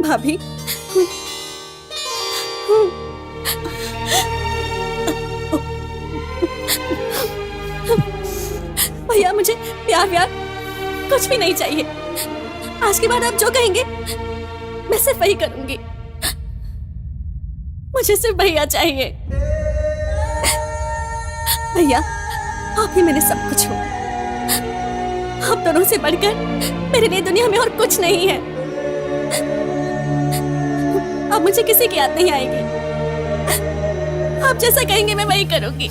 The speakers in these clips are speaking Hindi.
भाभी, भैया मुझे प्यार व्यार कुछ भी नहीं चाहिए। आज के बाद आप जो कहेंगे मैं सिर्फ वही करूंगी। मुझे सिर्फ भैया चाहिए। भैया आप ही मेरे सब कुछ हो। आप दोनों से बढ़कर मेरे लिए दुनिया में और कुछ नहीं है। अब मुझे किसी की याद नहीं आएगी। आप जैसा कहेंगे मैं वही करूंगी।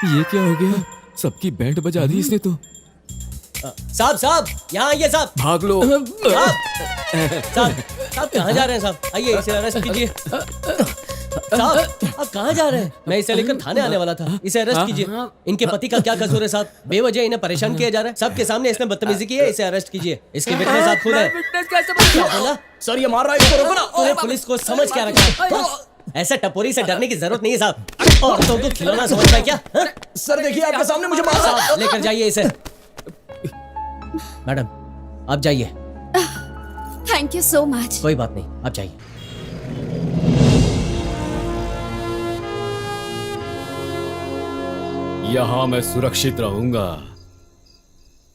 ये क्या हो गया? सबकी बैंड बजा दी इसने तो। साहब साहब यहाँ आइए साहब। भाग लो। साहब कहाँ जा रहे हैं साहब? आइए इसे अरेस्ट कीजिए। साहब आप कहाँ जा रहे हैं? मैं इसे लेकर थाने आने वाला था। इसे अरेस्ट कीजिए। इनके पति का क्या कसूर है साहब? बेवजह इन्हें परेशान किया जा रहा है। सबके सामने इसने बदतमीजी की है। इसे अरेस्ट कीजिए। इसके विटनेस आप खुद है। क्या बोला? सर ये मार रहा है, इसको रोको ना। तूने पुलिस को समझ क्या रखा है? ऐसा टपोरी से डरने की जरूरत नहीं है साहब। औरतों को खिलौना समझता है क्या? सर देखिए आपके सामने मुझे मार रहा है। लेकर जाइए इसे। मैडम आप जाइए। Thank you so much. कोई बात नहीं, आप जाइए। यहाँ मैं सुरक्षित रहूंगा।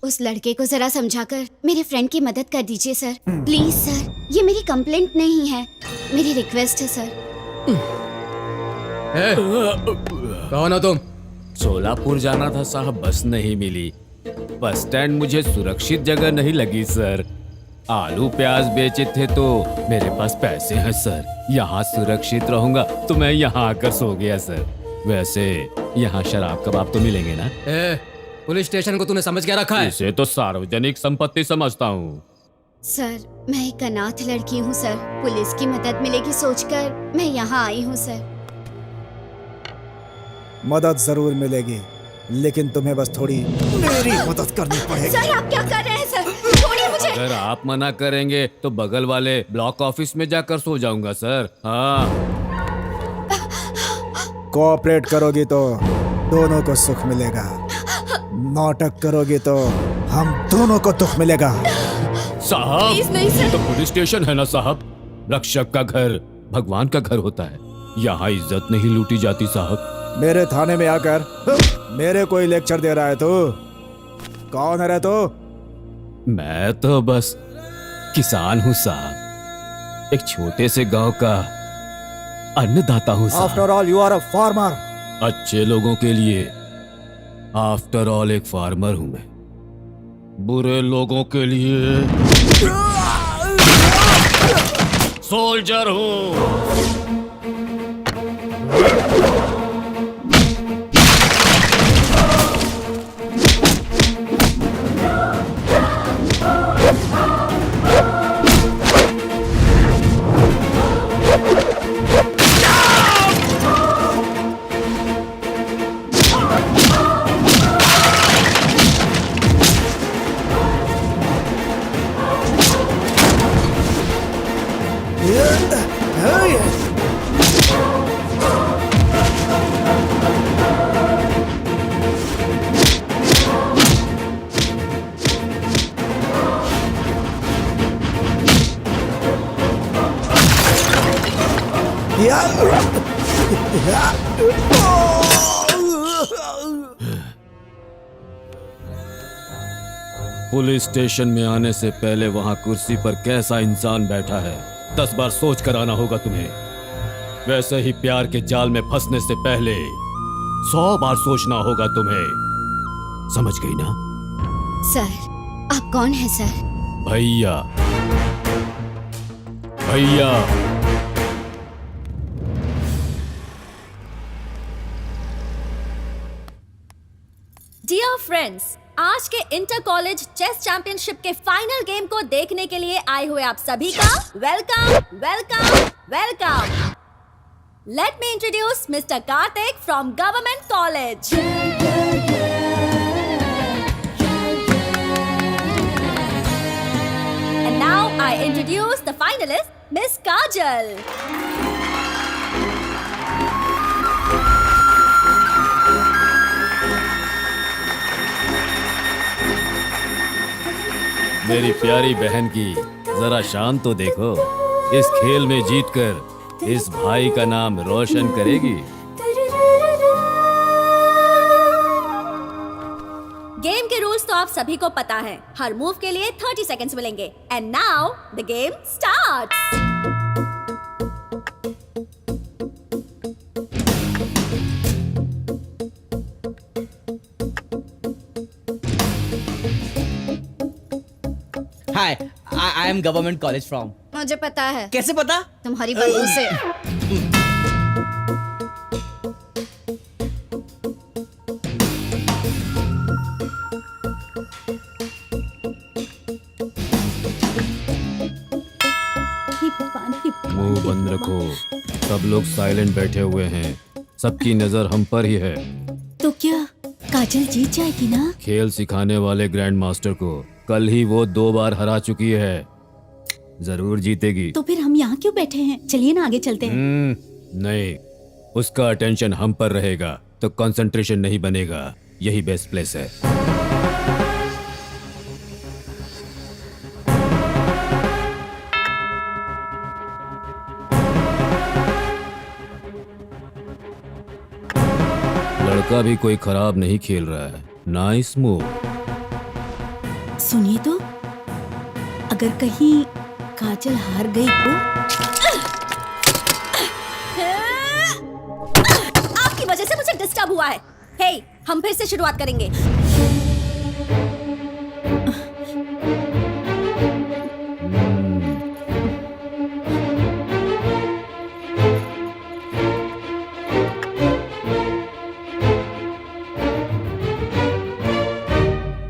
उस लड़के को जरा समझाकर मेरे फ्रेंड की मदद कर दीजिए सर। प्लीज सर, ये मेरी कंप्लेंट नहीं है, मेरी रिक्वेस्ट है सर। कौन हो तुम? सोलापुर जाना था साहब, बस नहीं मिली। बस स्टैंड मुझे सुरक्षित जगह नहीं लगी सर। आलू प्याज बेचे थे तो मेरे पास पैसे हैं सर। यहाँ सुरक्षित रहूंगा तो मैं यहाँ आकर सो गया सर। वैसे यहाँ शराब कबाब तो मिलेंगे ना? पुलिस स्टेशन को तूने समझ क्या रखा है? इसे तो सार्वजनिक संपत्ति समझता हूँ। सर मैं एक अनाथ लड़की हूँ सर, पुलिस की मदद मिलेगी सोचकर मैं यहाँ आई हूँ सर। मदद जरूर मिलेगी, लेकिन तुम्हें बस थोड़ी मेरी मदद करनी पड़ेगी। सर आप क्या कर रहे हैं सर? छोड़िए मुझे। अगर आप मना करेंगे तो बगल वाले ब्लॉक ऑफिस में जाकर सो जाऊंगा सर। हाँ, कोऑपरेट करोगी तो दोनों को सुख मिलेगा, नाटक करोगी तो हम दोनों को दुख मिलेगा। साहब प्लीज नहीं सर। तो पुलिस स्टेशन है ना साहब? रक्षक का घर भगवान का घर होता है। यहाँ इज्जत नहीं लूटी जाती साहब। मेरे थाने में आकर मेरे कोई लेक्चर दे रहा है तू? कौन है रे तू? मैं तो बस किसान हूँ साहब, एक छोटे से गांव का अन्नदाता हूँ साहब। After all you are a farmer. अच्छे लोगों के लिए आफ्टर ऑल एक फार्मर हूँ मैं। बुरे लोगों के लिए सोल्जर हूँ। या पुलिस स्टेशन में आने से पहले वहां कुर्सी पर कैसा इंसान बैठा है 10 बार सोच कर आना होगा तुम्हें। वैसे ही प्यार के जाल में फंसने से पहले 100 बार सोचना होगा तुम्हें। समझ गई ना? सर आप कौन है सर? भैया। भैया। डियर फ्रेंड्स, आज के इंटर कॉलेज चेस चैंपियनशिप के फाइनल गेम को देखने के लिए आए हुए आप सभी का welcome welcome welcome. Let me introduce mister Kartik from government college. And now I introduce the finalist miss Kajal. मेरी प्यारी बहन की जरा शान तो देखो। इस खेल में जीतकर इस भाई का नाम रोशन करेगी। गेम के रूल्स तो आप सभी को पता है। हर मूव के लिए 30 सेकंड्स मिलेंगे। And now the game starts. Hi I am government college from. मुझे पता है। कैसे पता? तुम्हारी बदबू से। मुंह बंद रखो। सब लोग साइलेंट बैठे हुए हैं। सबकी नजर हम पर ही है। तो क्या काजल जीत जाएगी ना? खेल सिखाने वाले ग्रैंड मास्टर को कल ही वो 2 बार हरा चुकी है। जरूर जीतेगी। तो फिर हम यहाँ क्यों बैठे हैं? चलिए ना आगे चलते हैं। नहीं, उसका अटेंशन हम पर रहेगा तो कंसंट्रेशन नहीं बनेगा। यही बेस्ट प्लेस है। लड़का भी कोई खराब नहीं खेल रहा है। Nice move. सुनिए तो, अगर कहीं काजल हार गई तो? आपकी वजह से मुझे डिस्टर्ब हुआ है। हे, हम फिर से शुरुआत करेंगे।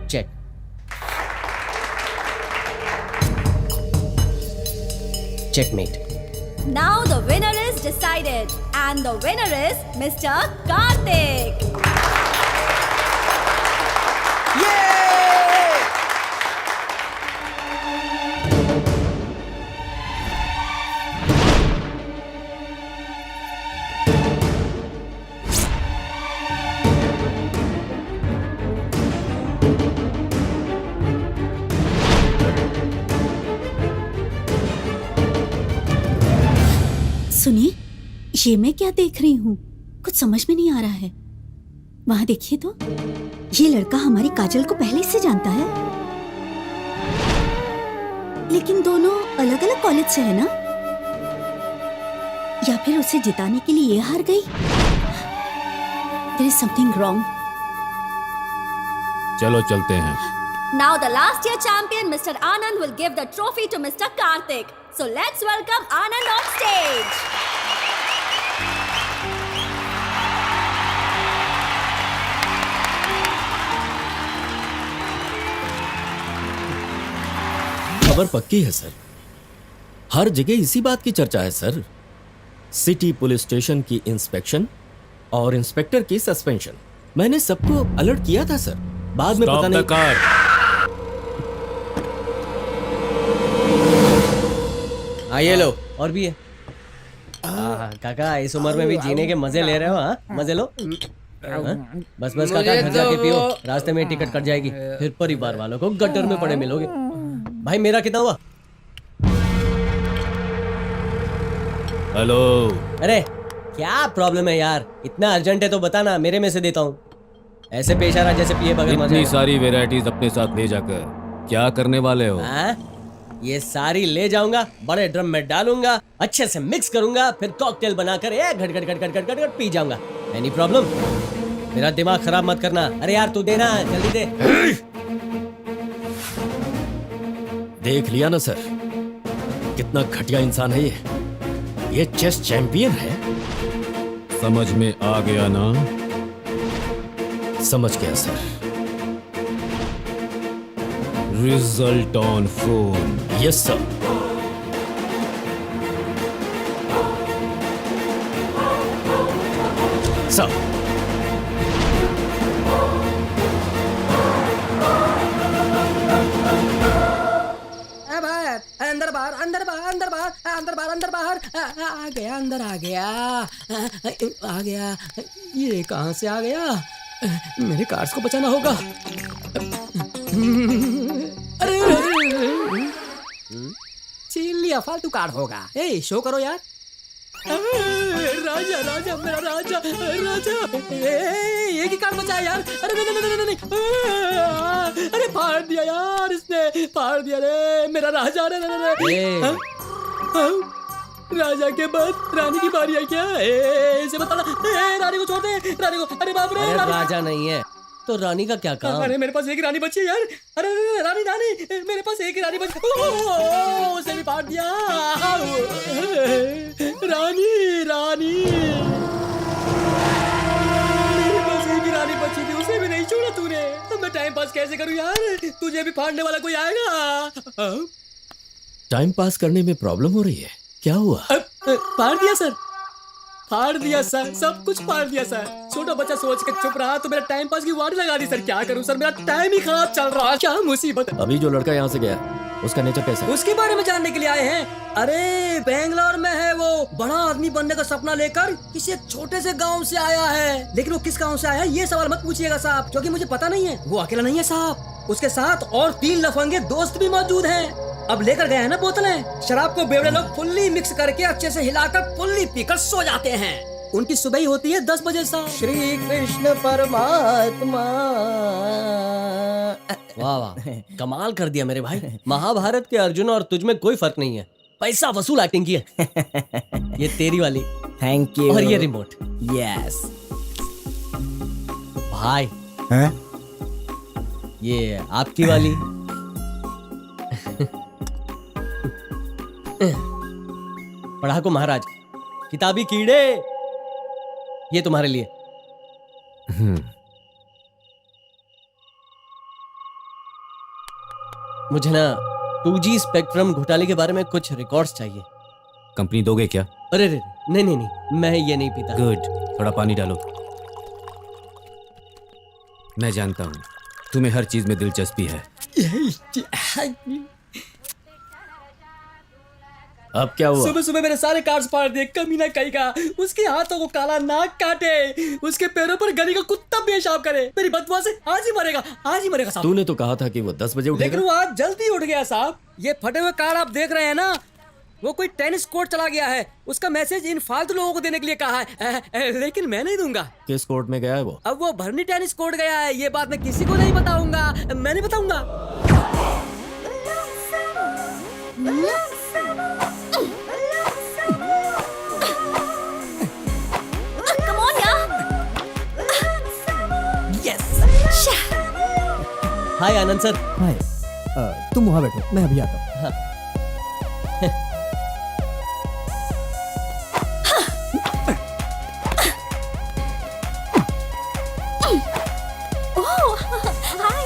Check. Checkmate. Now the winner is decided, and the winner is Mr. Karthik. सुनिए, ये मैं क्या देख रही हूँ? कुछ समझ में नहीं आ रहा है। वहां देखिए तो, ये लड़का हमारी काजल को पहले से जानता है, लेकिन दोनों अलग अलग कॉलेज से है ना? या फिर उसे जिताने के लिए ये हार गई? There is something wrong. चलो चलते हैं। Now the last year champion Mr. Anand will give the trophy to Mr. Karthik. So let's welcome Anand on stage. खबर पक्की है सर। हर जगह इसी बात की चर्चा है सर। सिटी पुलिस स्टेशन की इंस्पेक्शन और इंस्पेक्टर की सस्पेंशन। मैंने सबको अलर्ट किया था सर। बाद में पता नहीं। हाँ ये लो, और भी है। काका इस उम्र में भी जीने के मजे ले रहे हो? हाँ मजे लो। बस बस काका घर जाके पियो, रास्ते में टिकट कट जाएगी, फिर परिवार वालों को गटर में पड़े मिलोगे। भाई मेरा कितना हुआ? हेलो। अरे क्या प्रॉब्लम है यार, इतना अर्जेंट है तो बताना, मेरे में से देता हूँ। ऐसे पेश आ रहा जैसे पिए बगैर मजा इतनी आएगा। सारी वेराइटीज अपने साथ ले जाकर क्या करने वाले हो? हाँ? ये सारी ले जाऊंगा, बड़े ड्रम में डालूंगा, अच्छे से मिक्स करूंगा, फिर कॉकटेल बनाकर एक घट घट घट घट घट घट घट पी जाऊंगा। Any problem? मेरा दिमाग खराब मत करना। अरे यार तू देना, जल्दी दे। देख लिया ना सर, कितना घटिया इंसान है ये चेस चैंपियन है। समझ में आ गया ना? समझ गया sir. Result on phone. Yes sir. Sir अंदर बाहर अंदर बाहर अंदर बाहर अंदर बाहर अंदर बाहर आ गया, अंदर आ गया, आ गया। ये कहाँ से आ गया? मेरे कार्ड्स को बचाना होगा। अरे छीन लिया, फालतू कार्ड होगा। ए शो करो यार। राजा राजा मेरा राजा राजा, एक ही कार्ड बचा है यार। अरे नहीं नहीं नहीं नहीं, अरे फाड़ दिया यार इसने, फाड़ दिया रे मेरा राजा। रे राजा के बाद रानी की बारी है क्या? इसे बताना। रानी को छोड़ दे, रानी को। अरे बाप रे, अरे राजा नहीं है तो रानी का क्या काम? अरे मेरे पास एक ही रानी बची है यार। अरे रानी रानी, मेरे पास एक ही रानी बची। उसे भी फाड़ दिया। रानी रानी, मेरे पास एक ही रानी बची थी, उसे भी नहीं छोड़ा तूने। अब मैं टाइम पास कैसे करूं यार? तुझे भी फाड़ने वाला कोई आएगा? टाइम पास करने में प्रॉब्लम हो रही है, क्या हुआ? फाड़ दिया सर, फाड़ दिया सर, सब कुछ फाड़ दिया सर। छोटा बच्चा सोच के चुप रहा तो मेरा टाइम पास की वाड़ी लगा दी सर। क्या करूं सर, मेरा टाइम ही खराब चल रहा है। क्या मुसीबत है। अभी जो लड़का यहाँ से गया, उसका नेचर कैसा है? उसके बारे में जानने के लिए आए हैं। अरे बेंगलोर में है वो, बड़ा आदमी बनने का सपना लेकर किसी एक छोटे से गांव से आया है। लेकिन वो किस गांव से आया है ये सवाल मत पूछिएगा साहब, क्योंकि मुझे पता नहीं है। वो अकेला नहीं है साहब, उसके साथ और 3 लफंगे दोस्त भी मौजूद हैं। अब लेकर गए हैं ना बोतलें। शराब को बेवड़े लोग फुल्ली मिक्स करके अच्छे से हिलाकर फुल्ली पीकर सो जाते हैं। उनकी सुबह ही होती है 10 बजे साहब। श्री कृष्ण परमात्मा। वाह वाह, कमाल कर दिया मेरे भाई। महाभारत के अर्जुन और तुझ में कोई फर्क नहीं है। पैसा वसूल एक्टिंग की है। ये तेरी वाली, थैंक यू। और ये रिमोट। यस भाई हैं? ये आपकी वाली। पढ़ाकू महाराज, किताबी कीड़े, ये तुम्हारे लिए। मुझे ना 2G स्पेक्ट्रम घोटाले के बारे में कुछ रिकॉर्ड्स चाहिए। कंपनी दोगे क्या? अरे रे, नहीं नहीं नहीं, मैं ये नहीं पीता। गुड, थोड़ा पानी डालो। मैं जानता हूँ तुम्हें हर चीज में दिलचस्पी है। अब क्या हुआ? सुबह सुबह मेरे सारे कार्ड्स फाड़ दिए, कमीना कहीं का। उसके हाथों को काला नाग काटे, उसके पैरों पर गली का कुत्ता पेशाब करे। मेरी बदबू से आज ही मरेगा, आज ही मरेगा साहब। तूने तो कहा था कि वो 10 बजे उठेगा। लेकिन वो आज जल्दी उठ गया साहब। ये फटे हुए कार्ड आप देख रहे हैं ना, वो कोई टेनिस कोर्ट चला गया है। उसका मैसेज इन फालतू लोगों को देने के लिए कहा है, लेकिन मैं नहीं दूंगा। किस कोर्ट में गया है वो? अब वो भरनी टेनिस कोर्ट गया है। ये बात मैं किसी को नहीं बताऊंगा, मैं नहीं बताऊंगा। Come on, यार। हाय आनंद सर। हाय, तुम वहाँ बैठो, मैं अभी आता हूँ।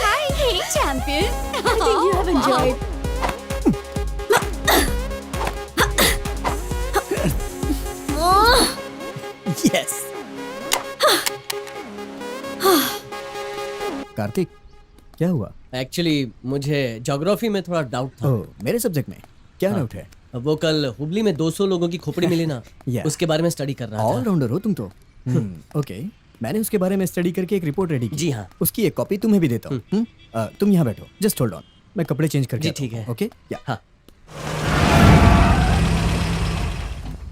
Hi, hey champion. I think you have enjoyed. Yes. Kartik, क्या हुआ? एक्चुअली मुझे ज्योग्राफी में थोड़ा डाउट था। ओह, मेरे सब्जेक्ट में क्या डाउट है? वो कल हुबली में 200 लोगों की खोपड़ी मिली ना, Yeah. उसके बारे में स्टडी कर रहा था। ऑलराउंडर हो तुम तो। ओके, मैंने उसके बारे में स्टडी करके एक रिपोर्ट रेडी की। जी हाँ। उसकी एक कॉपी तुम्हें भी देता हूँ। तुम यहाँ बैठो, जस्ट होल्ड ऑन, मैं कपड़े चेंज करके जी, आता हूँ। ठीक है। ओके, या। हाँ।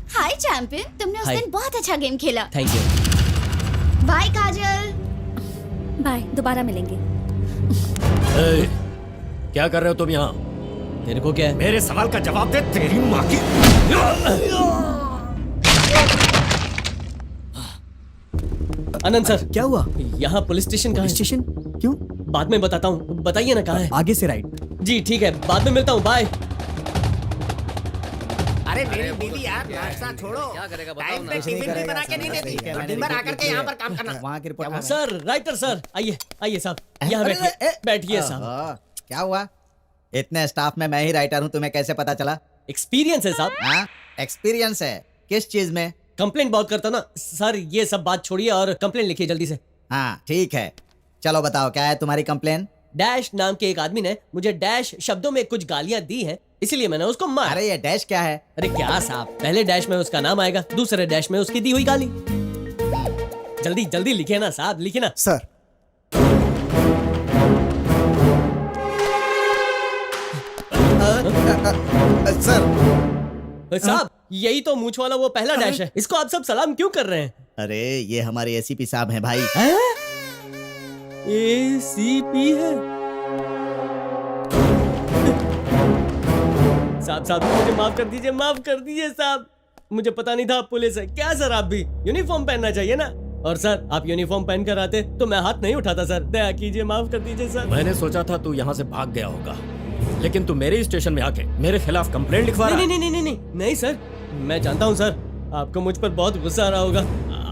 Hi चैंपियन, तुमने उस Hi. दिन बहुत अच्छा गेम खेला। Thank you. Bye Kajal. Bye, दोबारा मिलेंगे। ए, क्या कर रहे हो तुम यहाँ? तेरे को क्या है? मेरे सवाल का जवाब दे, तेरी माँ की। आनंद सर, क्या हुआ? यहाँ पुलिस स्टेशन कहाँ है? स्टेशन? क्यों? बाद में बताता हूँ, बताइए ना कहाँ है। आगे से राइट। जी ठीक है, बाद में मिलता हूँ, बाय। अरे मेरी बीवी यार, नाश्ता छोड़ो। टाइम पे टिफिन भी बना के नहीं देती। दिन भर आकर के यहाँ पर काम करना। वहाँ की रिपोर्ट। सर, राइटर सर, आइए आइए साहब, यहाँ बैठिए, बैठिए साहब। क्या हुआ? इतने स्टाफ में मैं ही राइटर हूँ, तुम्हें कैसे पता चला? एक्सपीरियंस है साहब। हाँ, एक्सपीरियंस है। किस चीज में? कंप्लेंट बहुत करता हूँ ना सर, ये सब बात छोड़िए और कंप्लेंट लिखिए जल्दी से। हाँ ठीक है, चलो बताओ क्या है तुम्हारी कंप्लेन? डैश नाम के एक आदमी ने मुझे डैश शब्दों में कुछ गालियां दी हैं, इसीलिए मैंने उसको मारा। अरे ये डैश क्या है? अरे क्या साहब, पहले डैश में उसका नाम आएगा, दूसरे डैश में उसकी दी हुई गाली। जल्दी जल्दी लिखे ना साहब, लिखे ना। सर, सर साहब, यही तो मूंछ वाला वो पहला डैश है, इसको आप सब सलाम क्यों कर रहे हैं? अरे ये हमारे एसीपी साहब हैं भाई। एसीपी है साहब। साहब मुझे माफ कर दीजिए साहब, मुझे पता नहीं था आप पुलिस है। क्या सर, आप भी यूनिफॉर्म पहनना चाहिए ना। और सर, आप यूनिफॉर्म पहन कर आते तो मैं हाथ नहीं उठाता सर, दया कीजिए, माफ कर दीजिए सर। मैंने सोचा था तू यहाँ से भाग गया होगा, लेकिन तू मेरे स्टेशन में आके मेरे खिलाफ कंप्लेंट लिखवा रहा है। नहीं सर, मैं जानता हूँ सर, आपको मुझ पर बहुत गुस्सा आ रहा होगा।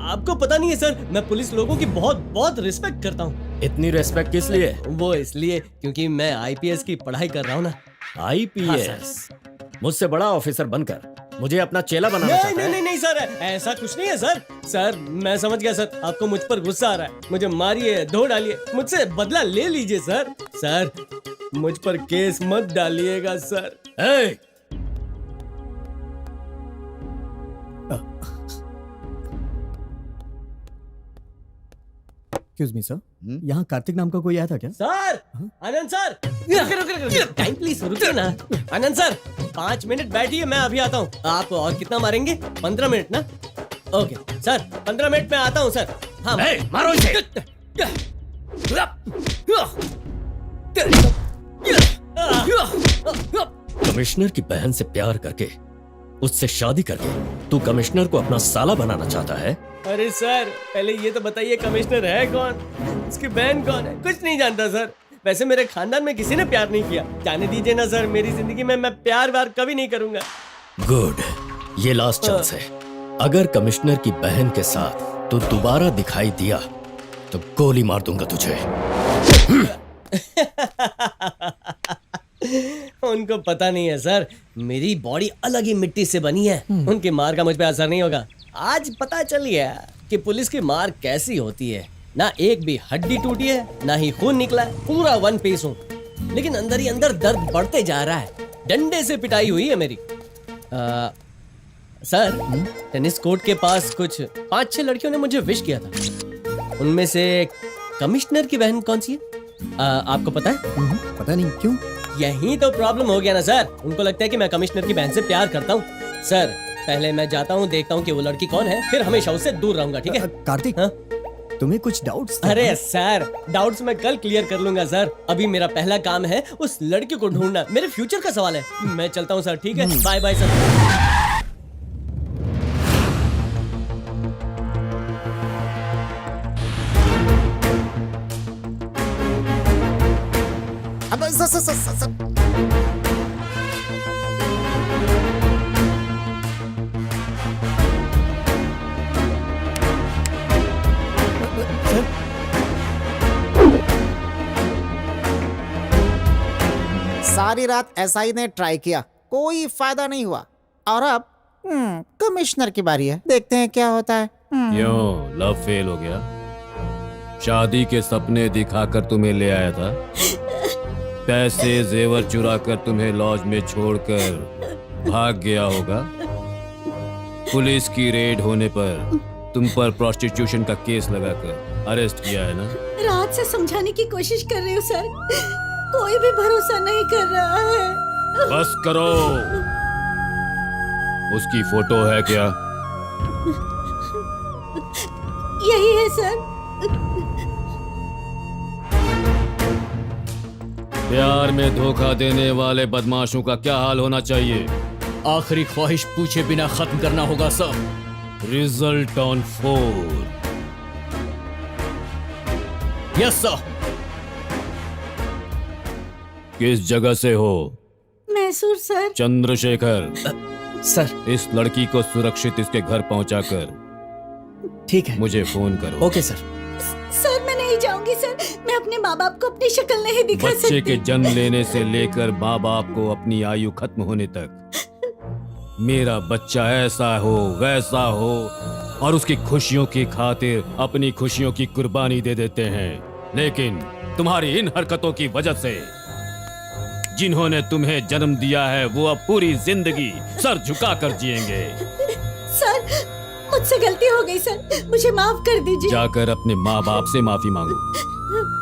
आपको पता नहीं है सर, मैं पुलिस लोगों की बहुत बहुत रिस्पेक्ट करता हूँ। इतनी रिस्पेक्ट किस लिए? वो इसलिए क्योंकि मैं आईपीएस की पढ़ाई कर रहा हूँ ना। आईपीएस? मुझसे बड़ा ऑफिसर बनकर मुझे अपना चेला बनाना चाहता है? नहीं सर, ऐसा कुछ नहीं है सर। सर मैं समझ गया सर, आपको मुझ पर गुस्सा आ रहा है, मुझे मारिए, धो डालिए, मुझसे बदला ले लीजिए सर। सर मुझ पर केस मत डालिएगा सर। ए! एक्सक्यूज मी सर, यहाँ कार्तिक नाम का कोई आया था क्या? सर, आनंद सर, रुकिए, टाइम प्लीज, रुकिए ना। आनंद सर, 5 मिनट बैठिए, मैं अभी आता हूँ। आप और कितना मारेंगे? 15 मिनट ना? ओके सर, 15 मिनट में आता हूँ सर। हाँ मारो इसे। कमिश्नर की बहन से प्यार करके, उससे शादी करके तू कमिश्नर को अपना साला बनाना चाहता है? अरे सर, पहले ये तो बताइए कमिश्नर है कौन, उसकी बहन कौन है? कुछ नहीं जानता सर। वैसे मेरे खानदान में किसी ने प्यार नहीं किया, जाने दीजिए ना सर, मेरी जिंदगी में मैं प्यार व्यार कभी नहीं करूंगा। गुड, ये लास्ट चांस है। अगर कमिश्नर की बहन के साथ तू दोबारा दिखाई दिया तो गोली मार दूंगा तुझे। उनको पता नहीं है सर, मेरी बॉडी अलग ही मिट्टी से बनी है, उनकी मार का मुझ पे असर नहीं होगा। आज पता चल गया कि पुलिस की मार कैसी होती है। ना एक भी हड्डी टूटी है, ना ही खून निकला है, पूरा 1 पीस हूँ, लेकिन अंदर ही अंदर दर्द बढ़ते जा रहा है। डंडे से पिटाई हुई है मेरी। सर, टेनिस कोर्ट के पास कुछ 5-6 लड़कियों ने मुझे विश किया था, उनमें से कमिश्नर की बहन कौन सी है? आपको पता है? पता नहीं, क्यों? यही तो प्रॉब्लम हो गया ना सर, उनको लगता है कि मैं कमिश्नर की बहन से प्यार करता हूँ। सर पहले मैं जाता हूँ, देखता हूँ कि वो लड़की कौन है, फिर हमेशा उससे दूर रहूंगा, ठीक है? कार्तिक, हाँ? तुम्हें कुछ डाउट्स थे? अरे सर, डाउट्स मैं कल क्लियर कर लूंगा सर। अभी मेरा पहला काम है उस लड़की को ढूंढना, मेरे फ्यूचर का सवाल है। मैं चलता हूँ सर, ठीक है? Bye bye sir. अब सारी रात एसआई ने ट्राई किया, कोई फायदा नहीं हुआ, और अब कमिश्नर की बारी है, देखते हैं क्या होता है। क्यों, लव फेल हो गया? शादी के सपने दिखाकर तुम्हें ले आया था, पैसे जेवर चुरा कर तुम्हें लॉज में छोड़कर भाग गया होगा। पुलिस की रेड होने पर तुम पर प्रोस्टिट्यूशन का केस लगाकर अरेस्ट किया है ना? रात से समझाने की कोशिश कर रही हूँ सर, कोई भी भरोसा नहीं कर रहा है। बस करो। उसकी फोटो है क्या? यही है सर। प्यार में धोखा देने वाले बदमाशों का क्या हाल होना चाहिए? आखिरी ख्वाहिश पूछे बिना खत्म करना होगा sir. Result on 4। Yes sir. किस जगह से हो? मैसूर सर। चंद्रशेखर, सर। इस लड़की को सुरक्षित इसके घर पहुंचाकर ठीक है, मुझे फोन करो। Okay sir. सर मैं नहीं जाऊंगी सर, मैं अपने माँ बाप को अपनी शक्ल नहीं दिखा बच्चे सकती। के जन्म लेने से लेकर माँ बाप को अपनी आयु खत्म होने तक मेरा बच्चा ऐसा हो वैसा हो और उसकी खुशियों की खातिर अपनी खुशियों की कुर्बानी दे देते हैं। लेकिन तुम्हारी इन हरकतों की वजह से जिन्होंने तुम्हें जन्म दिया है वो अब पूरी जिंदगी सर झुकाकर जिएंगे। सर मुझसे गलती हो गई सर, मुझे माफ कर दीजिए। जाकर अपने माँ बाप से माफी मांगो।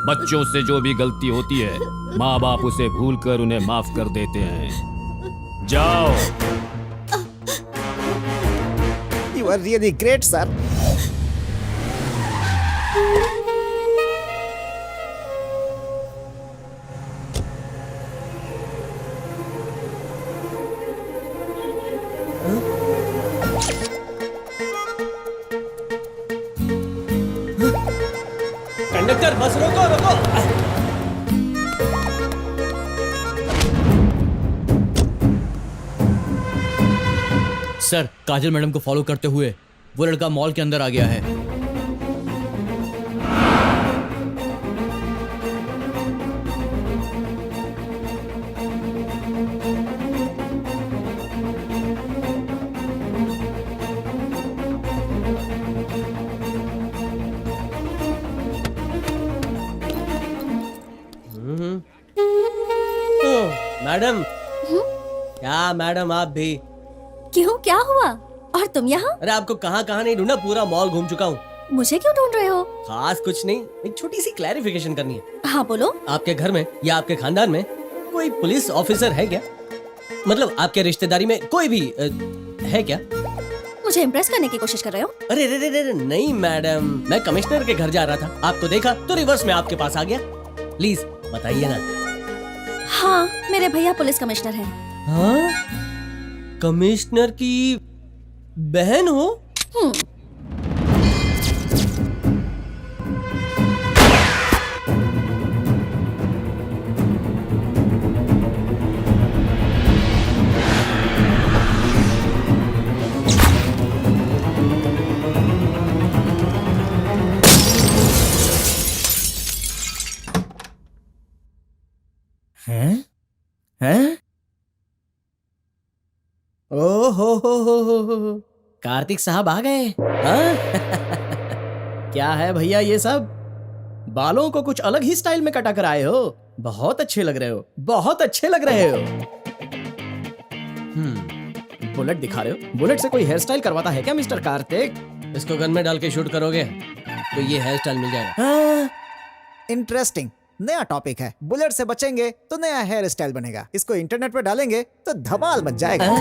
बच्चों से जो भी गलती होती है माँ बाप उसे भूलकर उन्हें माफ कर देते हैं। जाओ। You are really great, sir. Conductor bus रोको रोको। सर काजल मैडम को फॉलो करते हुए वो लड़का मॉल के अंदर आ गया है। मैडम। क्या मैडम आप भी? क्यों, क्या हुआ? और तुम यहाँ? अरे आपको कहाँ कहाँ नहीं ढूंढा, पूरा मॉल घूम चुका हूँ। मुझे क्यों ढूंढ रहे हो? खास कुछ नहीं, एक छोटी सी क्लैरिफिकेशन करनी है। हाँ बोलो। आपके घर में या आपके खानदान में कोई पुलिस ऑफिसर है क्या? मतलब आपके रिश्तेदारी में कोई भी है क्या? मुझे इम्प्रेस करने की कोशिश कर रहे हो? अरे रे रे रे नहीं मैडम, मैं कमिश्नर के घर जा रहा था, आपको देखा तो रिवर्स में आपके पास आ गया। प्लीज बताइए ना। हाँ मेरे भैया पुलिस कमिश्नर हैं। हाँ? कमिश्नर की बहन हो? हैं? हैं? ओ हो। कार्तिक साहब आ गए। हाँ? क्या है भैया ये सब? बालों को कुछ अलग ही स्टाइल में कटा कर आए हो। बहुत अच्छे लग रहे हो, बहुत अच्छे लग रहे हो। बुलेट दिखा रहे हो? बुलेट से कोई हेयर स्टाइल करवाता है क्या मिस्टर कार्तिक? इसको गन में डाल के शूट करोगे तो ये हेयर स्टाइल मिल जाएगा। हाँ, इंटरेस्टिंग। नया टॉपिक है। बुलेट से बचेंगे तो नया हेयर स्टाइल बनेगा। इसको इंटरनेट पे डालेंगे तो धमाल मच जाएगा।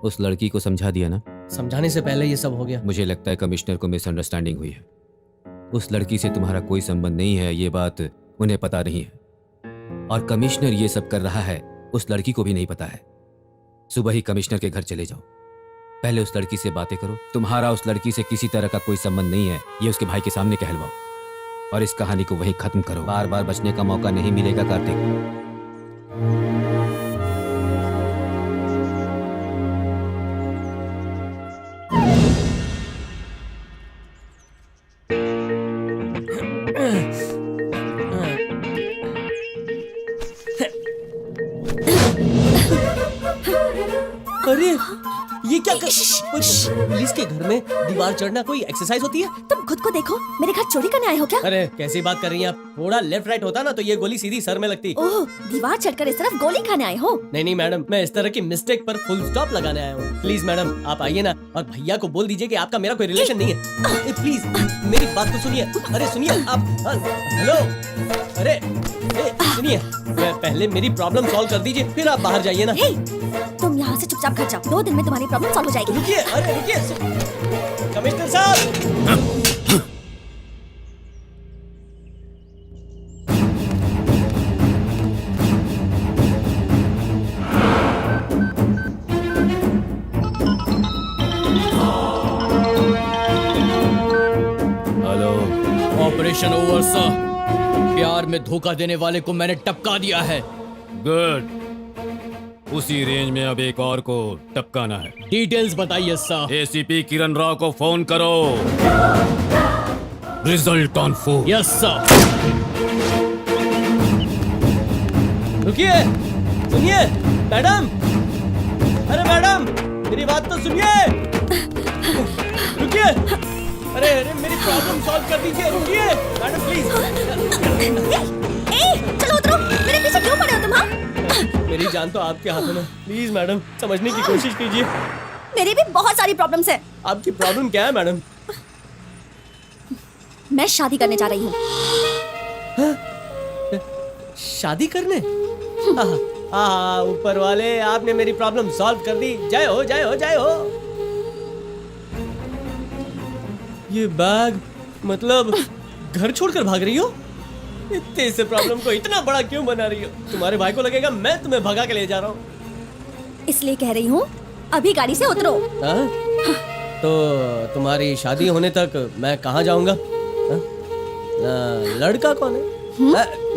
उस लड़की को समझा दिया ना? समझाने से पहले ये सब हो गया। मुझे लगता है कमिश्नर को मिसअंडरस्टैंडिंग हुई है। उस लड़की से तुम्हारा कोई संबंध नहीं है, ये बात उन्हें पता नहीं है। और कमिश्नर ये सब कर रहा है उस लड़की को भी नहीं पता है। सुबह ही कमिश्नर के घर चले जाओ, पहले उस लड़की से बातें करो। तुम्हारा उस लड़की से किसी तरह का कोई संबंध नहीं है, ये उसके भाई के सामने कहलवाओ और इस कहानी को वहीं खत्म करो। बार बार बचने का मौका नहीं मिलेगा कार्तिक। अरे ये क्या पुलिस के घर में दीवार चढ़ना कोई एक्सरसाइज होती है? तुम खुद को देखो, मेरे घर चोरी करने आए हो क्या? अरे कैसी बात कर रही हैं आप? थोड़ा लेफ्ट राइट होता ना तो ये गोली सीधी सर में लगती। ओह, दीवार चढ़कर इस तरफ गोली खाने आए हो? नहीं मैडम, मैं इस तरह की मिस्टेक पर फुल स्टॉप लगाने आया हूँ। प्लीज मैडम, आप आइए ना और भैया को बोल दीजिए कि आपका मेरा कोई रिलेशन नहीं है। प्लीज मेरी बात तो सुनिए। अरे सुनिए आप। हेलो, अरे सुनिए, पहले मेरी प्रॉब्लम सॉल्व कर दीजिए, फिर आप बाहर जाइए ना। तुम यहाँ से चुपचाप घर जाओ, 2 दिन में तुम्हारी प्रॉब्लम सॉल्व हो जाएगी। रुकिए, अरे रुकिए कमिश्नर साहब। हेलो। Operation over sir. प्यार में धोखा देने वाले को मैंने टपका दिया है। गुड। उसी रेंज में अब एक और को टपकाना है। डिटेल्स बताइए सर। एसीपी किरण राव को फोन करो। Result on phone. Yes sir. रुकिए, सुनिए मैडम। अरे मैडम, मेरी बात तो सुनिए। रुकिए, अरे मेरी प्रॉब्लम सॉल्व कर दीजिए। रुकिए मैडम प्लीज। चलो उतरो, मेरे पीछे क्यों पड़े हो तुम? हाँ, मेरी जान तो आपके हाथों में। प्लीज मैडम, समझने की कोशिश कीजिए। मेरी भी बहुत सारी प्रॉब्लम्स है। आपकी प्रॉब्लम क्या है मैडम? मैं शादी करने जा रही हूँ। शादी करने? ऊपर वाले, आपने मेरी प्रॉब्लम सॉल्व कर दी। जय हो, जय हो, जय हो। ये बैग, मतलब घर छोड़कर भाग रही हो? इतने से प्रॉब्लम को इतना बड़ा क्यों बना रही हो? तुम्हारे भाई को लगेगा मैं तुम्हें भगा के ले जा रहा हूँ। इसलिए कह रही हूँ, अभी गाड़ी से उतरो। तो तुम्हारी शादी होने तक मैं कहाँ जाऊंगा? लड़का कौन है?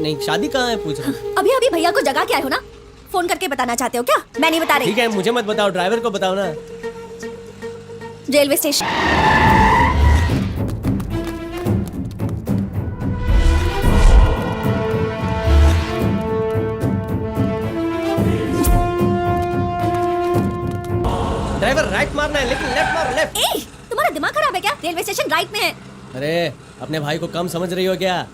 नहीं, शादी कहाँ है पूछ रहा हूँ। अभी अभी भैया को जगा के आए हो ना? फोन करके बताना चाहते हो क्या? मैं नहीं बता रही। ठीक है, मुझे मत बताओ, ड्राइवर को बताओ ना। Railway station. ड्राइवर राइट मारना है, लेकिन लेफ्ट मारो, लेफ्ट। तुम्हारा दिमाग खराब है क्या? रेलवे स्टेशन राइट में है। अरे अपने भाई को कम समझ रही हो क्या?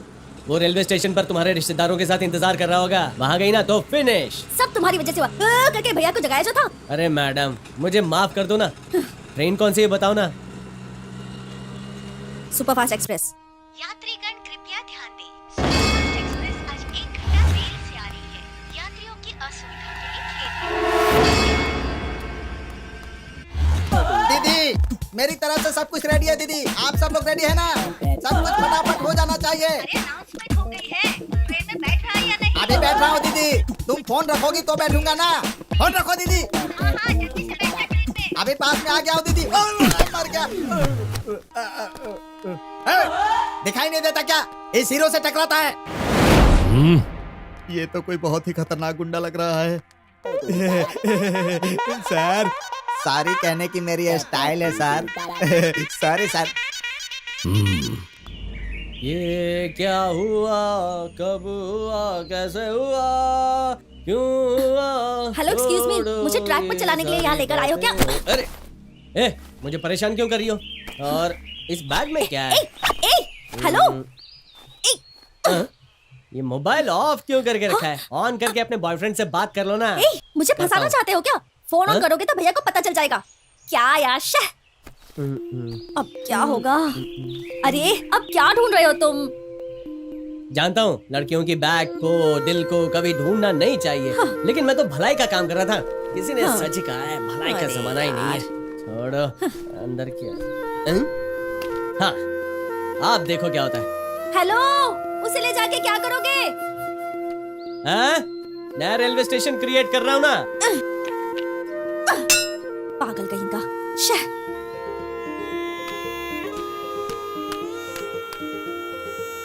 वो रेलवे स्टेशन पर तुम्हारे रिश्तेदारों के साथ इंतजार कर रहा होगा। वहाँ गई ना तो फिनिश। सब तुम्हारी वजह से हुआ। करके भैया को जगाया जो था। अरे मैडम, मुझे माफ कर दो ना। ट्रेन कौन सी है बताओ ना। Superfast express. यात्रीगण कृपया ध्यान दें, सुपरफास्ट एक्सप्रेस आज 1 घंटा देर से आ रही है। यात्रियों की असुविधा के लिए खेद है। दीदी, मेरी तरफ से सब कुछ रेडी है दीदी। आप सब लोग रेडी है ना? सब कुछ फटाफट हो जाना चाहिए। अरे अनाउंसमेंट हो गई है, ट्रेन में बैठ रहा है या नहीं? अभी बैठ रहा हूँ दीदी। तुम फोन रखोगी तो बैठूंगा ना। फोन रखो दीदी। हाँ, जल्दी से बैठ जा ट्रेन में। अभी पास में आ गया हूँ दीदी। मर गया। दिखाई नहीं देता क्या? इस हीरो से टकराता है। ये तो कोई बहुत ही खतरनाक गुंडा लग रहा है। सर, सॉरी कहने की मेरी स्टाइल है सर। Sorry sir. ये क्या हुआ, कब हुआ, कैसे हुआ, क्यों हुआ? हेलो, एक्सक्यूज मी, मुझे ट्रैक पर चलाने के लिए यहाँ लेकर आए हो क्या? अरे मुझे परेशान क्यों कर रही हो? और इस बैग में क्या है? हेलो, ये मोबाइल ऑफ क्यों करके रखा है? ऑन करके अपने बॉयफ्रेंड से बात कर लो ना। मुझे फंसाना चाहते हो क्या? फोन ऑन करोगे तो भैया को पता चल जाएगा। क्या यार, अब क्या होगा? अरे अब क्या ढूंढ रहे हो तुम? जानता हूँ लड़कियों की बैग को, दिल को कभी ढूंढना नहीं चाहिए। लेकिन मैं तो भलाई का काम कर रहा था। किसी ने सच ही कहा है, भलाई का जमाना ही नहीं है। छोड़ो, अंदर क्या? हाँ, आप देखो क्या होता है। हेलो, उसे ले जाके क्या करोगे? नया रेलवे स्टेशन क्रिएट कर रहा हूँ ना। पागल कहीं का।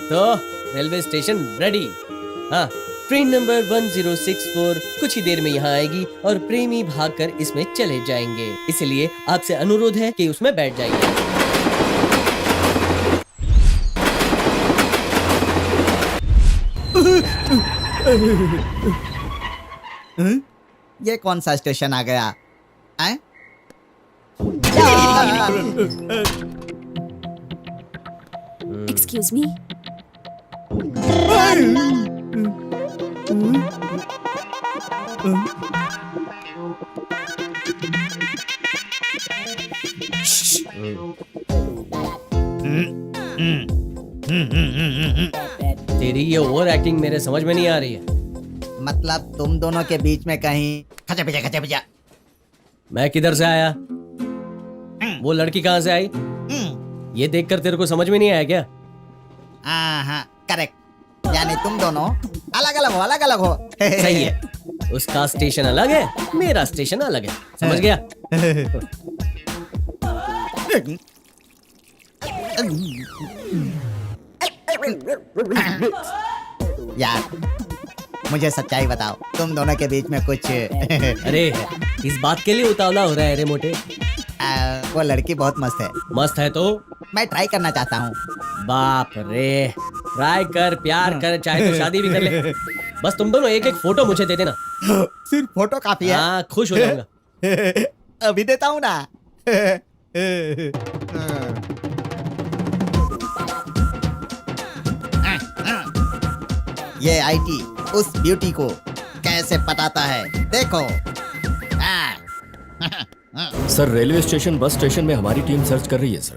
तो रेलवे स्टेशन रेडी। हाँ, ट्रेन नंबर 1064 कुछ ही देर में यहाँ आएगी और प्रेमी भागकर इसमें चले जाएंगे। इसलिए आपसे अनुरोध है कि उसमें बैठ जाइए। ये कौन सा स्टेशन आ गया? Excuse me. तेरी ये ओवर एक्टिंग मेरे समझ में नहीं आ रही है। मतलब तुम दोनों के बीच में कहीं खचा पिचा मैं किधर से आया, वो लड़की कहाँ से आई, ये देखकर तेरे को समझ में नहीं आया क्या? हाँ करेक्ट, यानी तुम दोनों अलग अलग हो सही है, उसका स्टेशन अलग है, मेरा स्टेशन अलग है, समझ गया? यार मुझे सच्चाई बताओ, तुम दोनों के बीच में कुछ अरे इस बात के लिए उतावला हो रहा है रे मोटे? वो लड़की बहुत मस्त है। मस्त है तो मैं ट्राई करना चाहता हूँ। बाप रे, ट्राई कर, प्यार कर, चाहे तो शादी भी कर ले, बस तुम दोनों एक एक फोटो मुझे दे देना। सिर्फ फोटो काफी है? हाँ, खुश हो जाऊंगा। अभी देता हूँ ना। ये आईटी उस ब्यूटी को कैसे पटाता है, देखो। Sir, railway station, bus station में हमारी टीम सर्च कर रही है सर।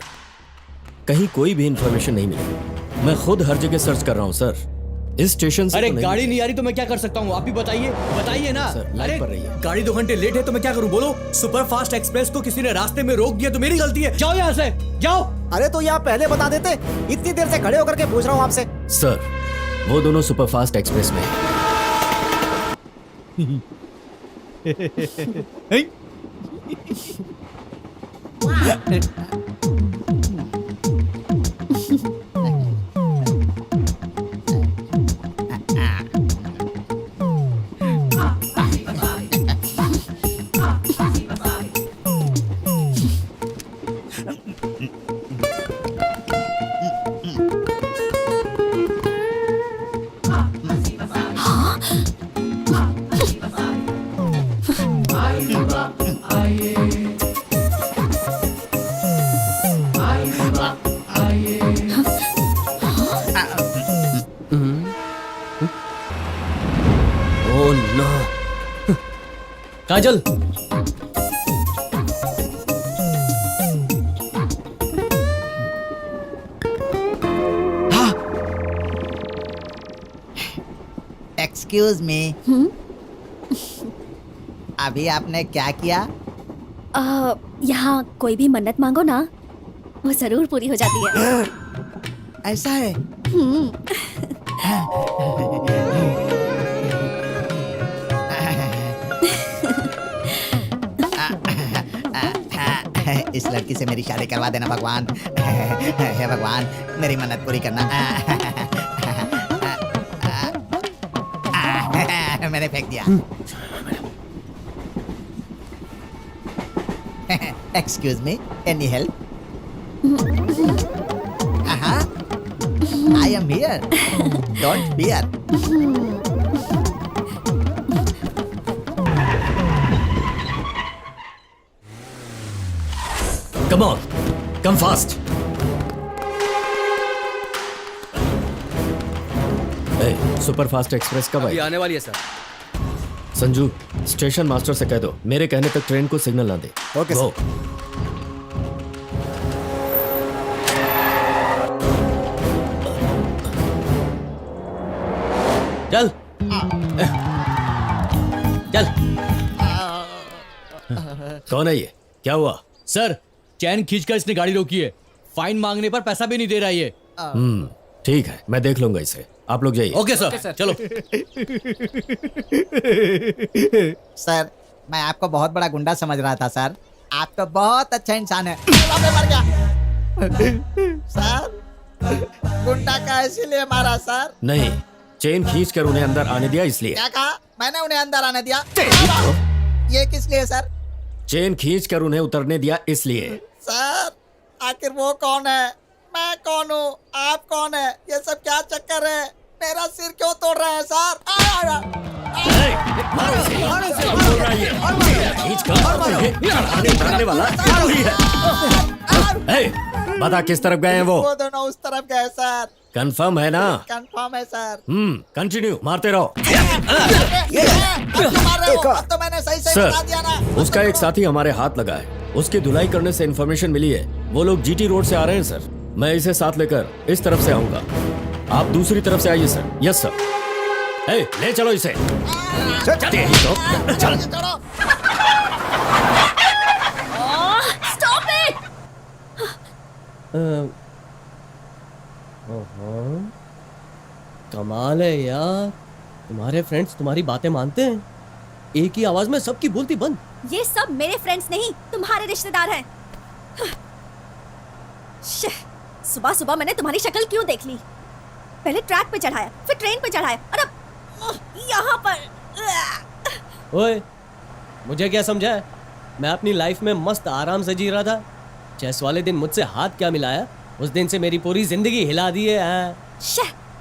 कहीं कोई भी इंफॉर्मेशन नहीं मिली। मैं खुद हर जगह सर्च कर रहा हूँ सर। इस स्टेशन से अरे तो नहीं गाड़ी नहीं आ रही तो मैं क्या कर सकता हूँ, आप ही बताइए ना। सर, लाइन अरे पर रही है। गाड़ी 2 घंटे लेट है तो मैं क्या करूँ, बोलो। सुपर फास्ट एक्सप्रेस को किसी ने रास्ते में रोक दिया तो मेरी गलती है, जाओ यहाँ से, जाओ। अरे तो यहाँ पहले बता देते, इतनी देर से खड़े होकर के पूछ रहा हूँ आपसे। सर, वो दोनों सुपर फास्ट एक्सप्रेस में हैं। ओह नो, काजल, एक्सक्यूज मी, अभी आपने क्या किया? यहाँ कोई भी मन्नत मांगो ना, वो जरूर पूरी हो जाती है। ऐसा है? इस लड़की से मेरी शादी करवा देना भगवान। हे भगवान, मेरी मन्नत पूरी करना। मैंने फेंक दिया। Excuse me, any help? I am here, don't fear. Come on, come fast. Hey, super fast express कब आई? आने वाली है सर। संजू, स्टेशन मास्टर से कह दो मेरे कहने तक ट्रेन को सिग्नल ना दे। Okay Go. चल चल। कौन है ये? क्या हुआ? सर, चैन खींचकर इसने गाड़ी रोकी है, फाइन मांगने पर पैसा भी नहीं दे रहा ये। ठीक है, मैं देख लूंगा इसे। आप लोग जाइए। ओके सर, चलो। सर, मैं आपको बहुत बड़ा गुंडा समझ रहा था सर। आप तो बहुत अच्छा इंसान है। मर गया। सर, गुंडा का इसीलिए मारा सर? नहीं, चेन खींच कर उन्हें अंदर आने दिया इसलिए। क्या कहा? मैंने उन्हें अंदर आने दिया? ये किस लिए सर? चेन खींच कर उन्हें उतरने दिया इसलिए। सर, आखिर वो कौन है? मैं कौन हूँ? आप कौन है? ये सब क्या चक्कर है? मेरा सिर क्यों तोड़ रहे हैं सर? बता किस तरफ गए हैं वो? वो दोनों उस तरफ गए सर। कंफर्म है ना? कंफर्म है सर। कंटिन्यू मारते रहो। अब क्यों मार रहे हो? अब तो मैंने सही सही बता दिया ना। उसका एक साथी हमारे हाथ लगा है। उसकी धुलाई करने से इन्फॉर्मेशन मिली है। वो लोग जीटी रोड से आ रहे हैं सर। मैं इसे साथ लेकर इस तरफ से आऊंगा। आप दूसरी तरफ से आइए सर। Yes sir. ले चलो इसे। चल। Stop it. कमाल है यार, तुम्हारे फ्रेंड्स तुम्हारी बातें मानते हैं। एक ही आवाज में सबकी बोलती बंद। ये सब मेरे फ्रेंड्स नहीं, तुम्हारे रिश्तेदार हैं। सुबह सुबह मैंने तुम्हारी शक्ल क्यों देख ली? पहले ट्रैक पे चढ़ाया, फिर ट्रेन पे चढ़ाया, और अब यहाँ पर। ओए, मुझे क्या समझा है? मैं अपनी लाइफ में मस्त आराम से जी रहा था। चेस वाले दिन मुझसे हाथ क्या मिलाया, उस दिन से मेरी पूरी जिंदगी हिला दी है।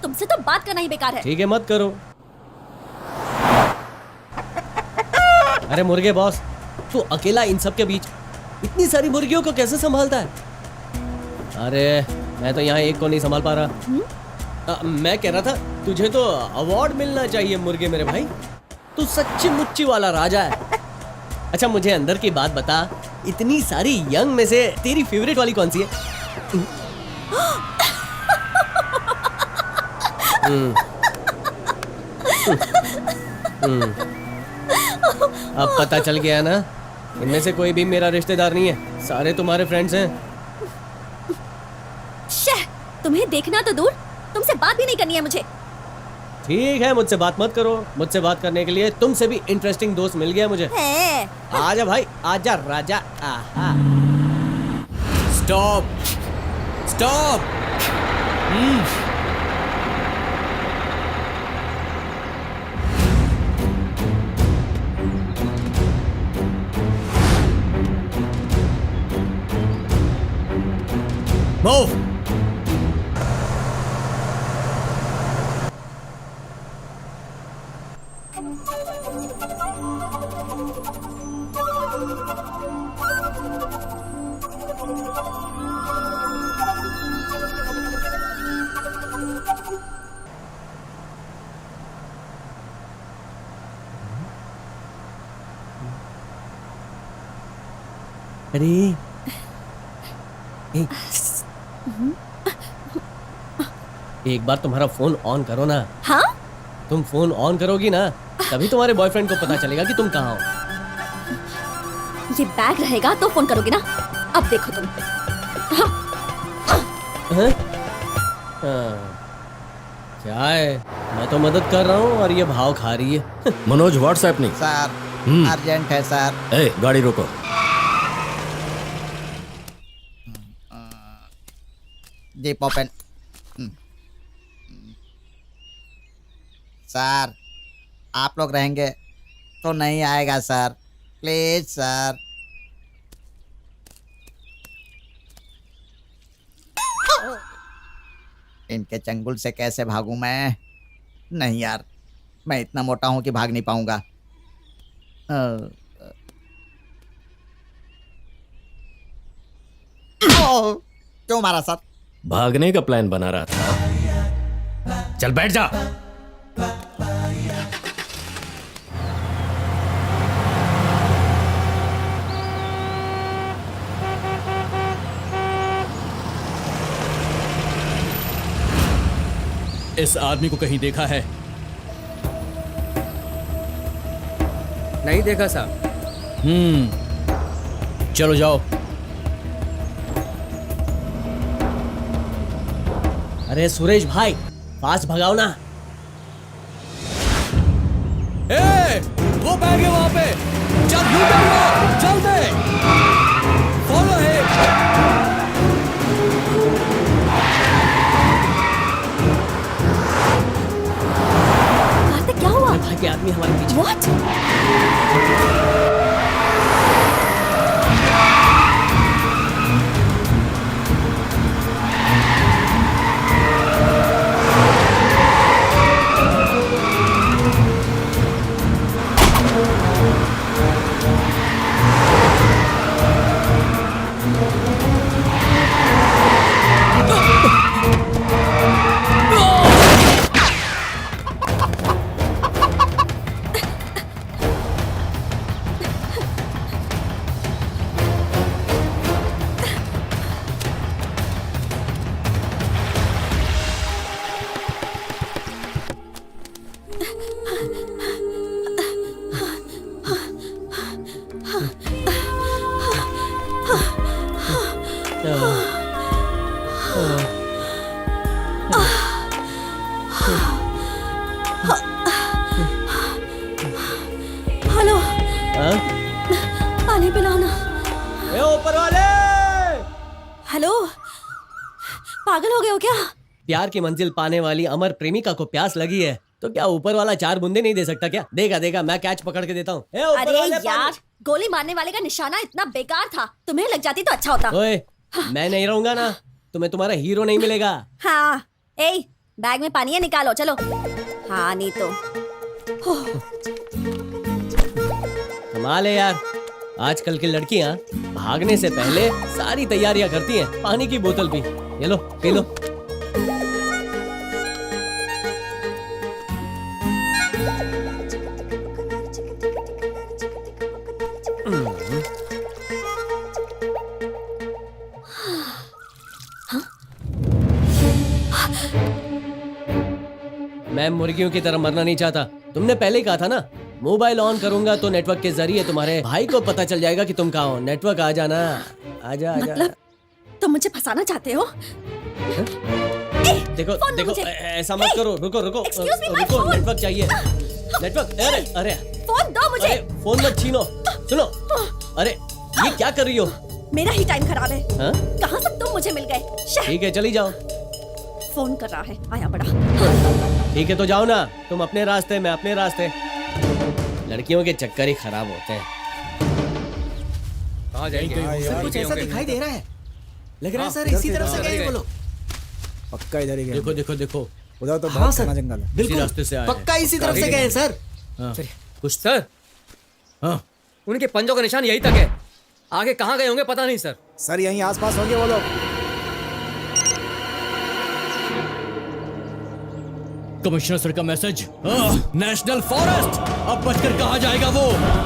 तुमसे तो बात करना ही बेकार है। ठीक है, मत करो। अरे मुर्गे बॉस, तू अकेला इन सब के बीच इतनी सारी मुर्गियों को कैसे संभालता है? अरे मैं तो यहाँ एक को नहीं संभाल पा रहा। मैं कह रहा था तुझे तो अवार्ड मिलना चाहिए मुर्गे मेरे भाई। तू सच्ची मुच्ची वाला राजा है। अच्छा मुझे अंदर की बात बता, इतनी सारी यंग में से तेरी फेवरेट वाली कौन सी है? अब पता चल गया ना, इनमें से कोई भी मेरा रिश्तेदार नहीं है, सारे तुम्हारे फ्रेंड्स हैं। तुम्हें देखना तो दूर, तुमसे बात भी नहीं करनी है मुझे। ठीक है, मुझसे बात मत करो। मुझसे बात करने के लिए तुमसे भी इंटरेस्टिंग दोस्त मिल गया मुझे। आजा भाई, आजा राजा। आहा। Stop stop. मूव। अरे एक बार तुम्हारा फोन ऑन करो ना। हाँ? तुम फोन ऑन करोगी ना, तभी तुम्हारे बॉयफ्रेंड को पता चलेगा कि तुम कहाँ हो। ये बैग रहेगा तो फोन करोगे ना। अब देखो तुम। हाँ? क्या है, मैं तो मदद कर रहा हूँ और ये भाव खा रही है। मनोज व्हाट्सएप नहीं सर अर्जेंट है सर। गाड़ी रोको। जी पोपन। सर आप लोग रहेंगे तो नहीं आएगा सर, प्लीज सर। इनके चंगुल से कैसे भागूं मैं? नहीं यार, मैं इतना मोटा हूं कि भाग नहीं पाऊंगा। क्यों मारा सर? भागने का प्लान बना रहा था। चल बैठ जा। इस आदमी को कहीं देखा है? नहीं देखा साहब। चलो जाओ। अरे सुरेश भाई, फास्ट भगाओ ना। वो बैग है वहां पे। चल चल दे। फॉलो है। क्या हुआ? भाई के आदमी हमारे पीछे। What? हेलो, पागल हो गए हो क्या? प्यार की मंजिल पाने वाली अमर प्रेमिका को प्यास लगी है तो क्या ऊपर वाला 4 बूंदे नहीं दे सकता क्या? देगा देगा, मैं कैच पकड़ के देता हूँ। अरे यार, गोली मारने वाले का निशाना इतना बेकार था, तुम्हें लग जाती तो अच्छा होता। ओए, मैं नहीं रहूंगा ना, तुम्हें तुम्हारा हीरो नहीं मिलेगा। हाँ, ए, बैग में पानी है, निकालो चलो। हाँ नहीं तो कमाल है यार, आजकल की लड़कियां भागने से पहले सारी तैयारियां करती हैं। पानी की बोतल भी, ये लो पी लो। मैं मुर्गियों की तरह मरना नहीं चाहता। तुमने पहले ही कहा था ना, मोबाइल ऑन करूंगा तो नेटवर्क के जरिए तुम्हारे भाई को पता चल जाएगा कि तुम कहाँ हो। नेटवर्क आ जाना, आजा आजा। मतलब तुम मुझे फंसाना चाहते हो? देखो फोन दो देखो, मुझे। ऐसा मत करो, रुको रुको Excuse me, my रुको, phone। नेटवर्क चाहिए, नेटवर्क। अरे अरे फोन दो मुझे। अरे फोन मत छीनो, सुनो। अरे ये क्या कर रही हो? मेरा ही टाइम खराब है। हाँ? कहाँ से तुम मुझे मिल गए? ठीक है चली जाओ। फोन कर रहा है, आया बड़ा। ठीक है तो जाओ ना, तुम अपने रास्ते, मैं अपने रास्ते। लड़कियों के चक्कर ही खराब होते हैं। कहाँ जाएंगे? कुछ ऐसा दिखाई दे रहा है, लग रहा है सर इसी तरफ से गए वो लोग। पक्का इधर ही गए। देखो देखो देखो, उधर तो हाँ बहुत सर, घना जंगल है। इसी रास्ते से आए पक्का इसी तरफ से गए हैं सर। कुछ सर, हाँ, उनके पंजों का निशान यही तक है, आगे कहाँ गए होंगे पता नहीं सर। सर यहीं आसपास होंगे वो लोग। कमिश्नर सर का मैसेज। नेशनल फॉरेस्ट, अब बचकर कहाँ जाएगा वो?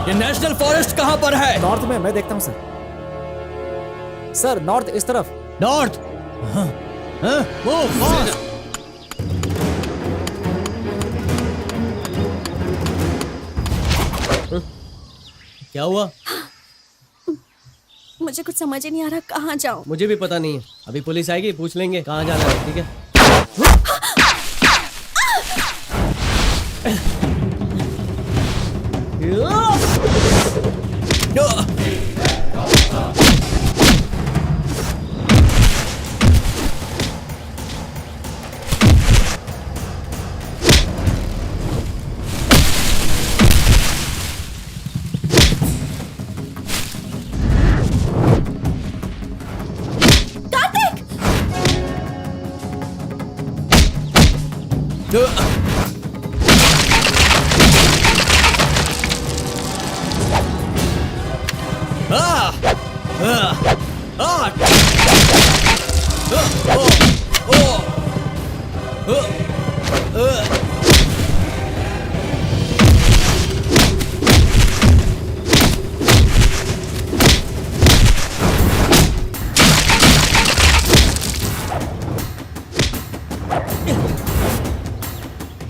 ये नेशनल फॉरेस्ट कहाँ पर है? नॉर्थ में, मैं देखता हूँ सर। सर नॉर्थ, इस तरफ। नॉर्थ। वो फास्ट। क्या हुआ? मुझे कुछ समझ ही नहीं आ रहा, कहाँ जाऊँ? मुझे भी पता नहीं है, अभी पुलिस आएगी, पूछ लेंगे कहाँ जाना है। ठीक है।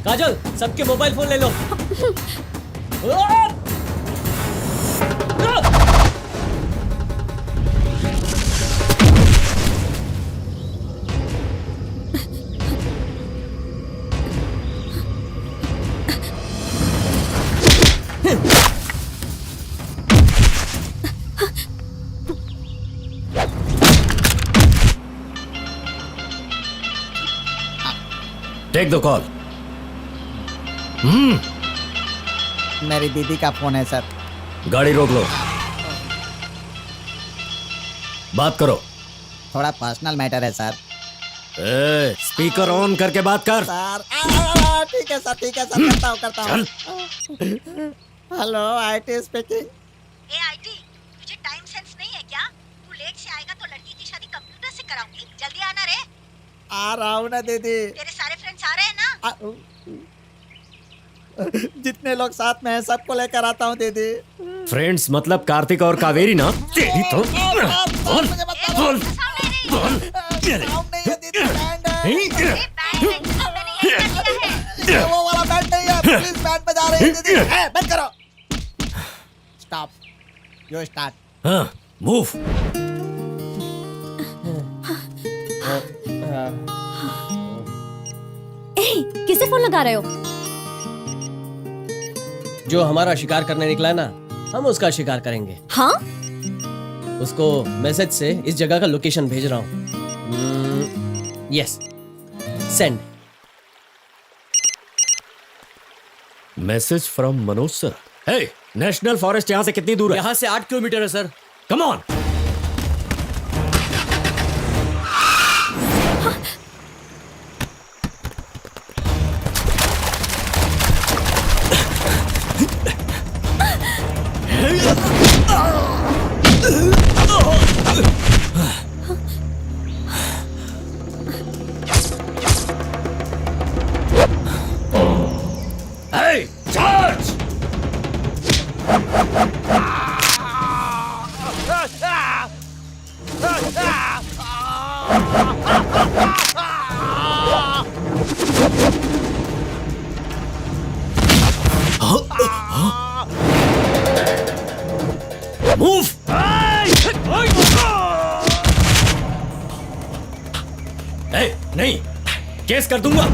काजल, सबके मोबाइल फोन ले लो। Take the call. मेरी दीदी का फोन है सर। गाड़ी रोक लो, बात करो। थोड़ा पर्सनल मैटर है सर। स्पीकर ऑन करके बात कर। सर ठीक है सर, ठीक है सर, करता हूँ। Hello, IT speaking. A IT, तुझे टाइम सेंस नहीं है क्या? तू लेट से आएगा तो लड़की की शादी कंप्यूटर से कराऊंगी, जल्दी आना रे। आ रहा हूँ ना दीदी। तेरे सारे फ्रेंड्स आ रहे हैं ना? जितने लोग साथ में हैं सबको लेकर आता हूँ दीदी। फ्रेंड्स मतलब कार्तिक और कावेरी ना? तेरी तो बोल बोल बोल। वो वाला बैंड नहीं है, पुलिस बैंड बजा रही है दीदी। बंद करो। Stop, you start. हाँ, मूव। ए, किसे फोन लगा रहे हो? जो हमारा शिकार करने निकला है ना, हम उसका शिकार करेंगे। हाँ? उसको मैसेज से इस जगह का लोकेशन भेज रहा हूँ। Yes, send. Message from Manoj sir. Hey, national forest यहाँ से कितनी दूर है? यहाँ से 8 किलोमीटर है sir. Come on. Hey, charge! Move! Hey, नहीं, केस कर दूंगा।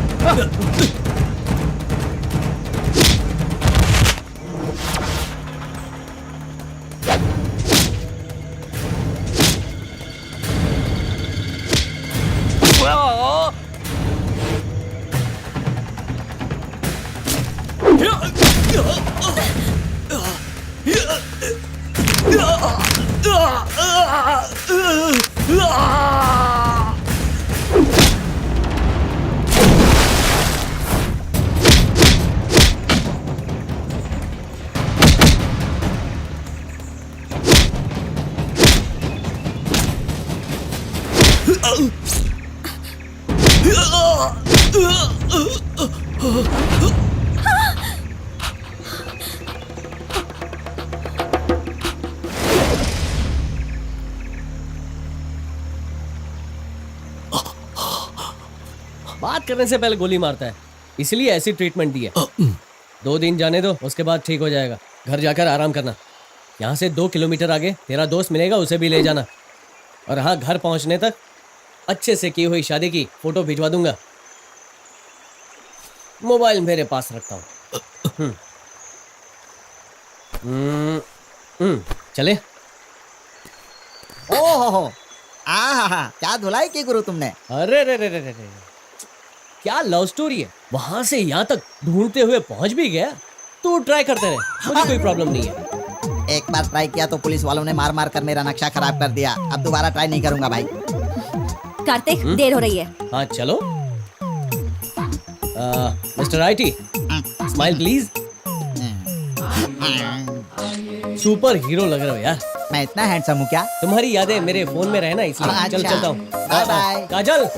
बात करने से पहले गोली मारता है, इसलिए ऐसी ट्रीटमेंट दी है। 2 दिन जाने दो, उसके बाद ठीक हो जाएगा। घर जाकर आराम करना। यहाँ से 2 किलोमीटर आगे तेरा दोस्त मिलेगा, उसे भी ले जाना। और हाँ, घर पहुँचने तक अच्छे से की हुई शादी की फोटो भिजवा दूंगा। मोबाइल मेरे पास रखता हूँ। चले। ओहो, आहा, क्या धुलाई की गुरु तुमने। अरे रे रे रे रे रे, क्या लव स्टोरी है। वहां से यहाँ तक ढूंढते हुए पहुंच भी गया। तू ट्राई करते रहे, मुझे कोई प्रॉब्लम नहीं है। एक बार ट्राई किया तो पुलिस वालों ने मार मार कर मेरा नक्शा खराब कर दिया। अब दोबारा ट्राई नहीं करूंगा भाई। कार्तिक, देर हो रही है। हाँ चलो। Mister IT, smile please. Super hero लग रहे हो यार। मैं इतना हैंडसम हूँ क्या? तुम्हारी यादें मेरे फोन में रहना, इसलिए अच्छा। चल चलता हूँ। Bye bye. Kajal.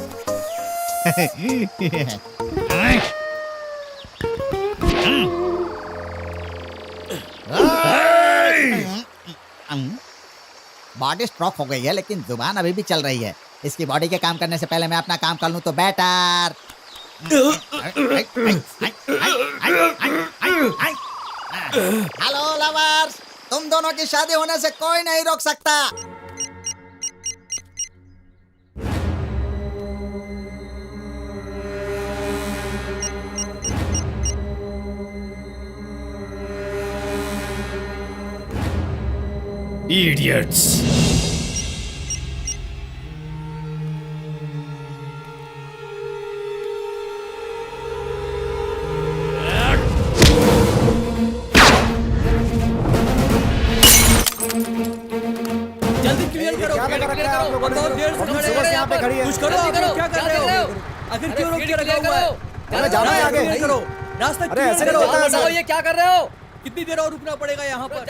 Body stroke हो गई है, लेकिन जुबान अभी भी चल रही है। इसकी बॉडी के काम करने से पहले मैं अपना काम कर लूं तो बेटर। हेलो लवर्स, तुम दोनों की शादी होने से कोई नहीं रोक सकता। Idiots! जल्दी क्लियर करो। क्या लगा रखा है आप लोगों ने? बहुत देर से खड़े सुबह से यहाँ पे खड़ी है। कुछ करो, क्या कर रहे हो? आखिर क्यों रोक के रखा हुआ है? अरे जाना है आगे। क्लियर करो, रास्ता अरे क्लियर ऐसे नहीं करो। होता है सर। ये क्या कर रहे हो? कितनी देर और रुकना पड़ेगा यहाँ पर?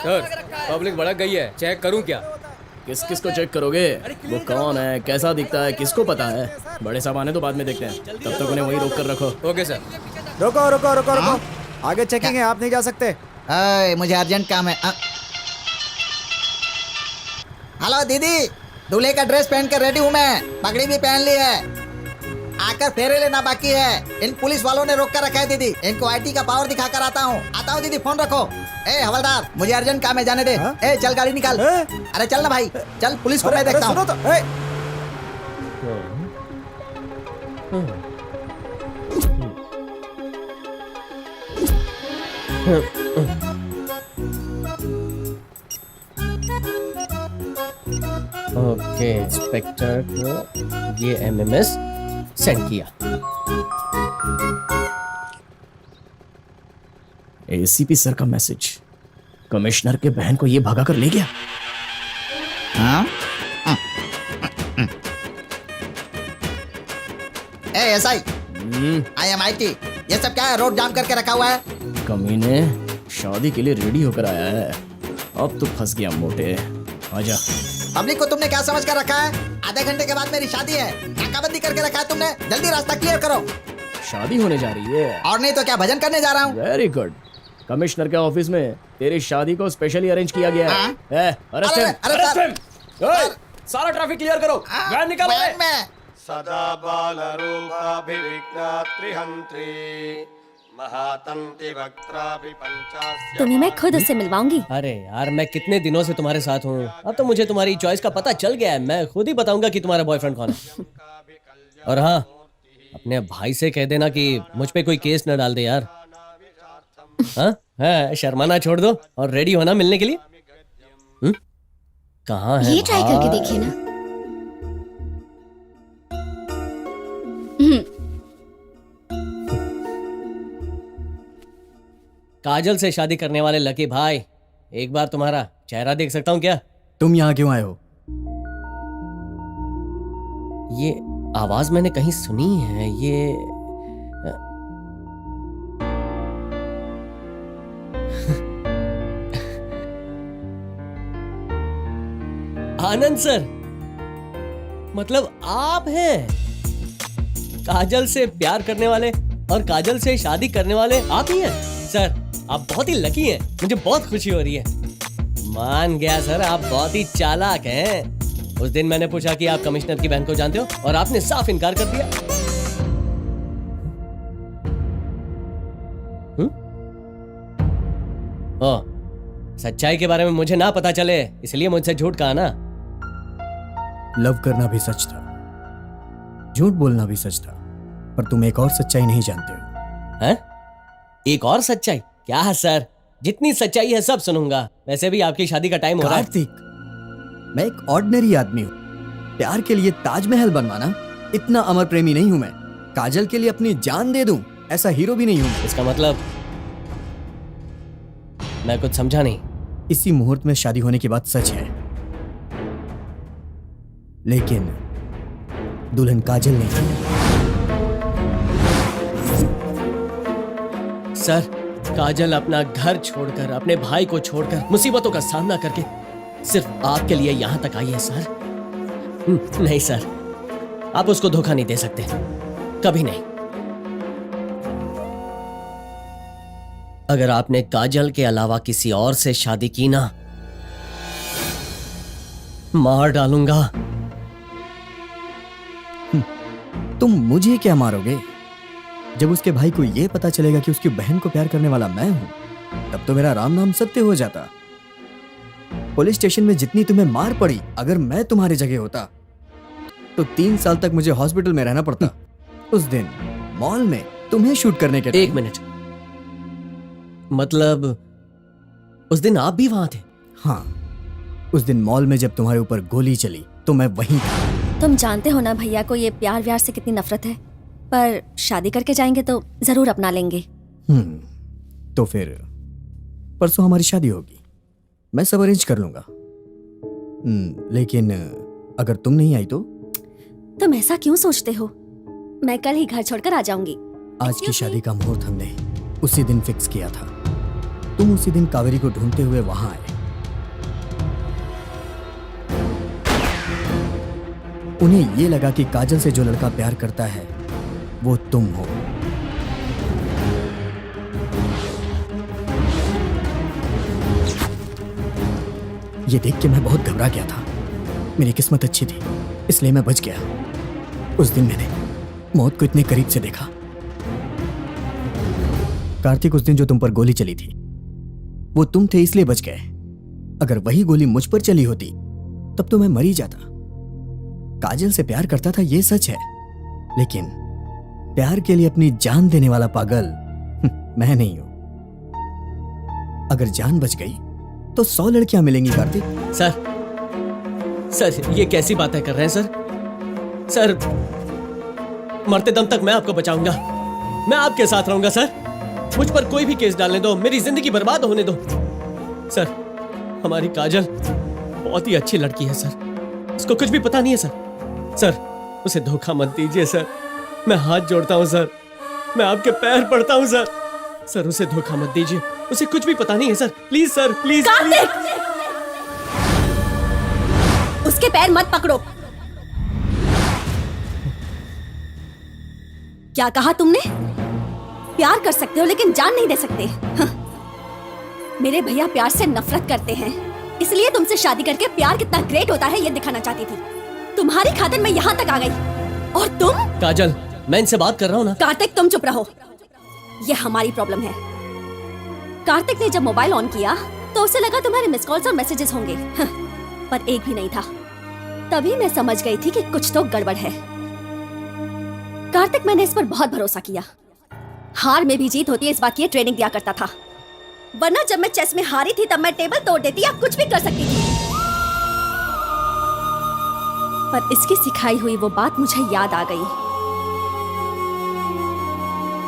पब्लिक भड़क गई है, चेक करूं क्या? किस किस को चेक करोगे? वो कौन है, कैसा दिखता है, किसको पता है? बड़े साहब आने तो बाद में देखते हैं, तब तक उन्हें वहीं रोक कर रखो। Okay sir. रुको रुको रुको रुको, आगे चेकिंग है, आप नहीं जा सकते। मुझे अर्जेंट काम है। हेलो दीदी, दूल्हे का ड्रेस पहन के रेडी हूँ मैं, पगड़ी भी पहन ली है। आकर फेरे लेना बाकी है। इन पुलिस वालों ने रोक कर रखा है दीदी। इनको आईटी का पावर दिखाकर आता हूँ दीदी, फोन रखो। ए हवलदार, मुझे अर्जेंट काम है, जाने दे। ए चल गाड़ी निकाल। अरे चल ना भाई, चल पुलिस को मैं देखता हूँ। सुनो तो, ए, ओके, इंस्पेक्टर को ये एमएमएस सेंड किया। एसीपी सर का मैसेज, कमिश्नर के बहन को ये भगा कर ले गया। हाँ? ए एसआई, IMIT, ये सब क्या है? रोड जाम करके रखा हुआ है। कमीने शादी के लिए रेडी होकर आया है। अब तो फंस गया मोटे। आजा। पब्लिक को तुमने क्या समझ कर रखा है? आधे घंटे के बाद मेरी शादी है, नाकाबंदी करके रखा है तुमने। जल्दी रास्ता क्लियर करो। शादी होने जा रही है। और नहीं तो क्या, भजन करने जा रहा हूँ। Very good. कमिश्नर के ऑफिस में तेरी शादी को स्पेशली अरेंज किया गया है। Arrest him, arrest him. सारा ट्रैफिक क्लियर करो। वैन निकालो। वैन में सदा बालरूपाभिविघ्नात्रिहन्त्री महातंति वक्त्राभि पंचास्य। तुम्हें मैं खुद उससे मिलवाऊंगी। अरे यार, मैं कितने दिनों से तुम्हारे साथ हूँ, अब तो मुझे तुम्हारी चॉइस का पता चल गया है। मैं खुद ही बताऊंगा कि तुम्हारा बॉयफ्रेंड कौन है। और हाँ, अपने भाई से कह देना कि मुझ पे कोई केस न डाल दे यार। हाँ, शर्माना छोड़ दो और रेडी होना मिलने के लिए। कहाँ है? ये ट्राई करके देखिए ना। काजल से शादी करने वाले लकी भाई, एक बार तुम्हारा चेहरा देख सकता हूँ क्या? तुम यहाँ क्यों आए हो? ये आवाज मैंने कहीं सुनी है। ये आनंद सर, मतलब आप हैं? काजल से प्यार करने वाले और काजल से शादी करने वाले आप ही हैं? सर, आप बहुत ही लकी हैं। मुझे बहुत खुशी हो रही है। मान गया सर, आप बहुत ही चालाक हैं। उस दिन मैंने पूछा कि आप कमिश्नर की बहन को जानते हो और आपने साफ इनकार कर दिया। ओ, सच्चाई के बारे में मुझे ना पता चले इसलिए मुझसे झूठ कहा ना? लव करना भी सच था, झूठ बोलना भी सच था, पर तुम एक और सच्चाई नहीं जानते हो। हैं? एक और सच्चाई? क्या है सर? जितनी सच्चाई है सब सुनूंगा। वैसे भी आपकी शादी का टाइम हो रहा है। कार्तिक, मैं एक ऑर्डिनरी आदमी हूँ। प्यार के लिए ताजमहल बनवाना, इतना अमर प्रेमी नहीं हूं मैं। काजल के लिए अपनी जान दे दूं, ऐसा हीरो भी नहीं हूं मैं। इसका मतलब? मैं कुछ समझा नहीं। इसी मुहूर्त में शादी होने की बात सच है, लेकिन दुल्हन काजल नहीं। सर, काजल अपना घर छोड़कर, अपने भाई को छोड़कर, मुसीबतों का सामना करके सिर्फ आपके लिए यहां तक आई है सर। नहीं सर, आप उसको धोखा नहीं दे सकते, कभी नहीं। अगर आपने काजल के अलावा किसी और से शादी की ना, मार डालूंगा। तुम मुझे क्या मारोगे? जब उसके भाई को यह पता चलेगा कि उसकी बहन को प्यार करने वाला मैं हूं, तब तो मेरा राम नाम सत्य हो जाता। पुलिस स्टेशन में जितनी तुम्हें मार पड़ी, अगर मैं तुम्हारी जगह होता तो 3 साल तक मुझे हॉस्पिटल में रहना पड़ता। उस दिन मॉल में तुम्हें शूट करने के। एक मिनट, मतलब उस दिन आप भी वहां थे? हाँ, उस दिन मॉल में जब तुम्हारे ऊपर गोली चली तो मैं वहीं था। तुम जानते हो ना भैया को ये प्यार व्यार से कितनी नफरत है, पर शादी करके जाएंगे तो जरूर अपना लेंगे। तो फिर परसों हमारी शादी होगी, मैं सब अरेंज कर लूंगा। लेकिन अगर तुम नहीं आई तो? तुम ऐसा क्यों सोचते हो? मैं कल ही घर छोड़कर आ जाऊंगी। आज की शादी का मुहूर्त हमने उसी दिन फिक्स किया था। तुम उसी दिन कावेरी को ढूंढते हुए वहां आए। उन्हें ये लगा कि काजल से जो लड़का प्यार करता है वो तुम हो। ये देख के मैं बहुत घबरा गया था। मेरी किस्मत अच्छी थी, इसलिए मैं बच गया। उस दिन मैंने मौत को इतने करीब से देखा। कार्तिक, उस दिन जो तुम पर गोली चली थी वो तुम थे, इसलिए बच गए। अगर वही गोली मुझ पर चली होती तब तो मैं मर ही जाता। काजल से प्यार करता था, ये सच है, लेकिन प्यार के लिए अपनी जान देने वाला पागल मैं नहीं हूं। अगर जान बच गई तो 100 लड़कियां मिलेंगी कार्तिक। सर, सर ये कैसी बातें कर रहे हैं सर? सर मरते दम तक मैं आपको बचाऊंगा, मैं आपके साथ रहूंगा सर। मुझ पर कोई भी केस डालने दो, मेरी जिंदगी बर्बाद होने दो। सर हमारी काजल बहुत ही अच्छी लड़की है सर, उसको कुछ भी पता नहीं है सर। सर उसे धोखा मत दीजिए सर, मैं हाथ जोड़ता हूँ सर, मैं आपके पैर पड़ता हूँ सर। सर उसे धोखा मत दीजिए, उसे कुछ भी पता नहीं है सर, प्लीज सर प्लीज। उसके पैर मत पकड़ो। क्या कहा तुमने? प्यार कर सकते हो लेकिन जान नहीं दे सकते। हाँ। मेरे भैया प्यार से नफरत करते हैं, इसलिए तुमसे शादी करके प्यार कितना ग्रेट होता है ये दिखाना चाहती थी। तुम्हारी खातिर मैं यहाँ तक आ गई और तुम? काजल मैं इनसे बात कर रहा हूँ ना। कार्तिक तुम चुप रहो, ये हमारी प्रॉब्लम है। कार्तिक ने जब मोबाइल ऑन किया तो उसे लगा तुम्हारे मिस कॉल्स और मैसेजेस होंगे, हाँ, पर एक भी नहीं था। तभी मैं समझ गई थी कि कुछ तो गड़बड़ है। कार्तिक मैंने इस पर बहुत भरोसा किया, हार में भी जीत होती है इस बात की ट्रेनिंग दिया करता था, वरना जब मैं चेस में हारी थी तब मैं टेबल तोड़ देती या कुछ भी कर सकती थी। पर इसकी सिखाई हुई वो बात मुझे याद आ गई,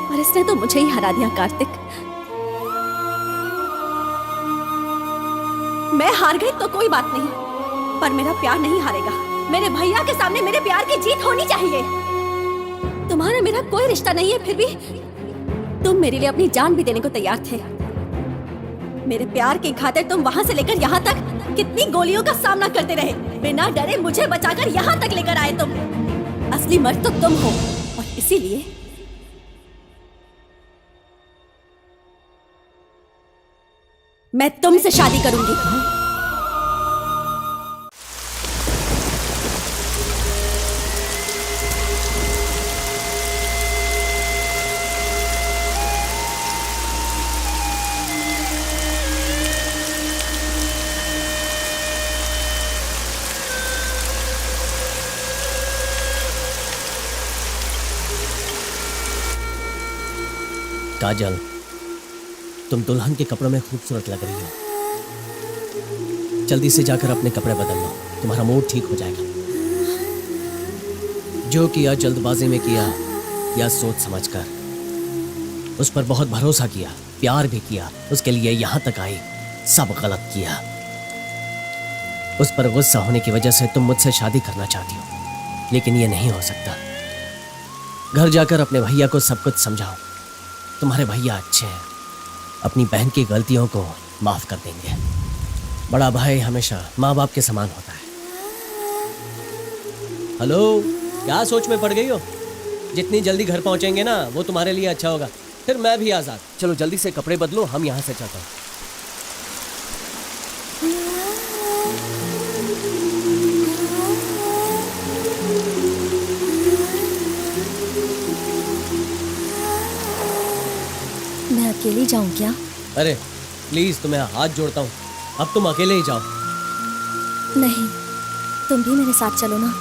और इसने तो मुझे ही हरा दिया। कार्तिक मैं हार गई तो कोई बात नहीं, पर मेरा प्यार नहीं हारेगा। मेरे भैया के सामने मेरे प्यार की जीत होनी चाहिए। तुम्हारा मेरा कोई रिश्ता नहीं है, फिर भी तुम मेरे लिए अपनी जान भी देने को तैयार थे। मेरे प्यार की खातिर तुम वहां से लेकर यहाँ तक कितनी गोलियों का सामना करते रहे, बिना डरे मुझे बचाकर यहाँ तक लेकर आए तुम। असली मर्द तो तुम हो, और इसीलिए मैं तुमसे शादी करूंगी। काजल तुम दुल्हन के कपड़ों में खूबसूरत लग रही हो, जल्दी से जाकर अपने कपड़े बदल लो, तुम्हारा मूड ठीक हो जाएगा। जो किया जल्दबाजी में किया या सोच समझकर, उस पर बहुत भरोसा किया, प्यार भी किया, उसके लिए यहाँ तक आई, सब गलत किया। उस पर गुस्सा होने की वजह से तुम मुझसे शादी करना चाहती हो, लेकिन ये नहीं हो सकता। घर जाकर अपने भैया को सब कुछ समझाओ, तुम्हारे भैया अच्छे हैं, अपनी बहन की गलतियों को माफ कर देंगे। बड़ा भाई हमेशा माँ बाप के समान होता है। हेलो, क्या सोच में पड़ गई हो? जितनी जल्दी घर पहुंचेंगे ना वो तुम्हारे लिए अच्छा होगा, फिर मैं भी आजाद। चलो जल्दी से कपड़े बदलो, हम यहाँ से चलते हैं। मैं अकेली जाऊं क्या? अरे प्लीज तुम्हें हाथ जोड़ता हूँ, अब तुम अकेले ही जाओ। नहीं, तुम भी मेरे साथ चलो ना।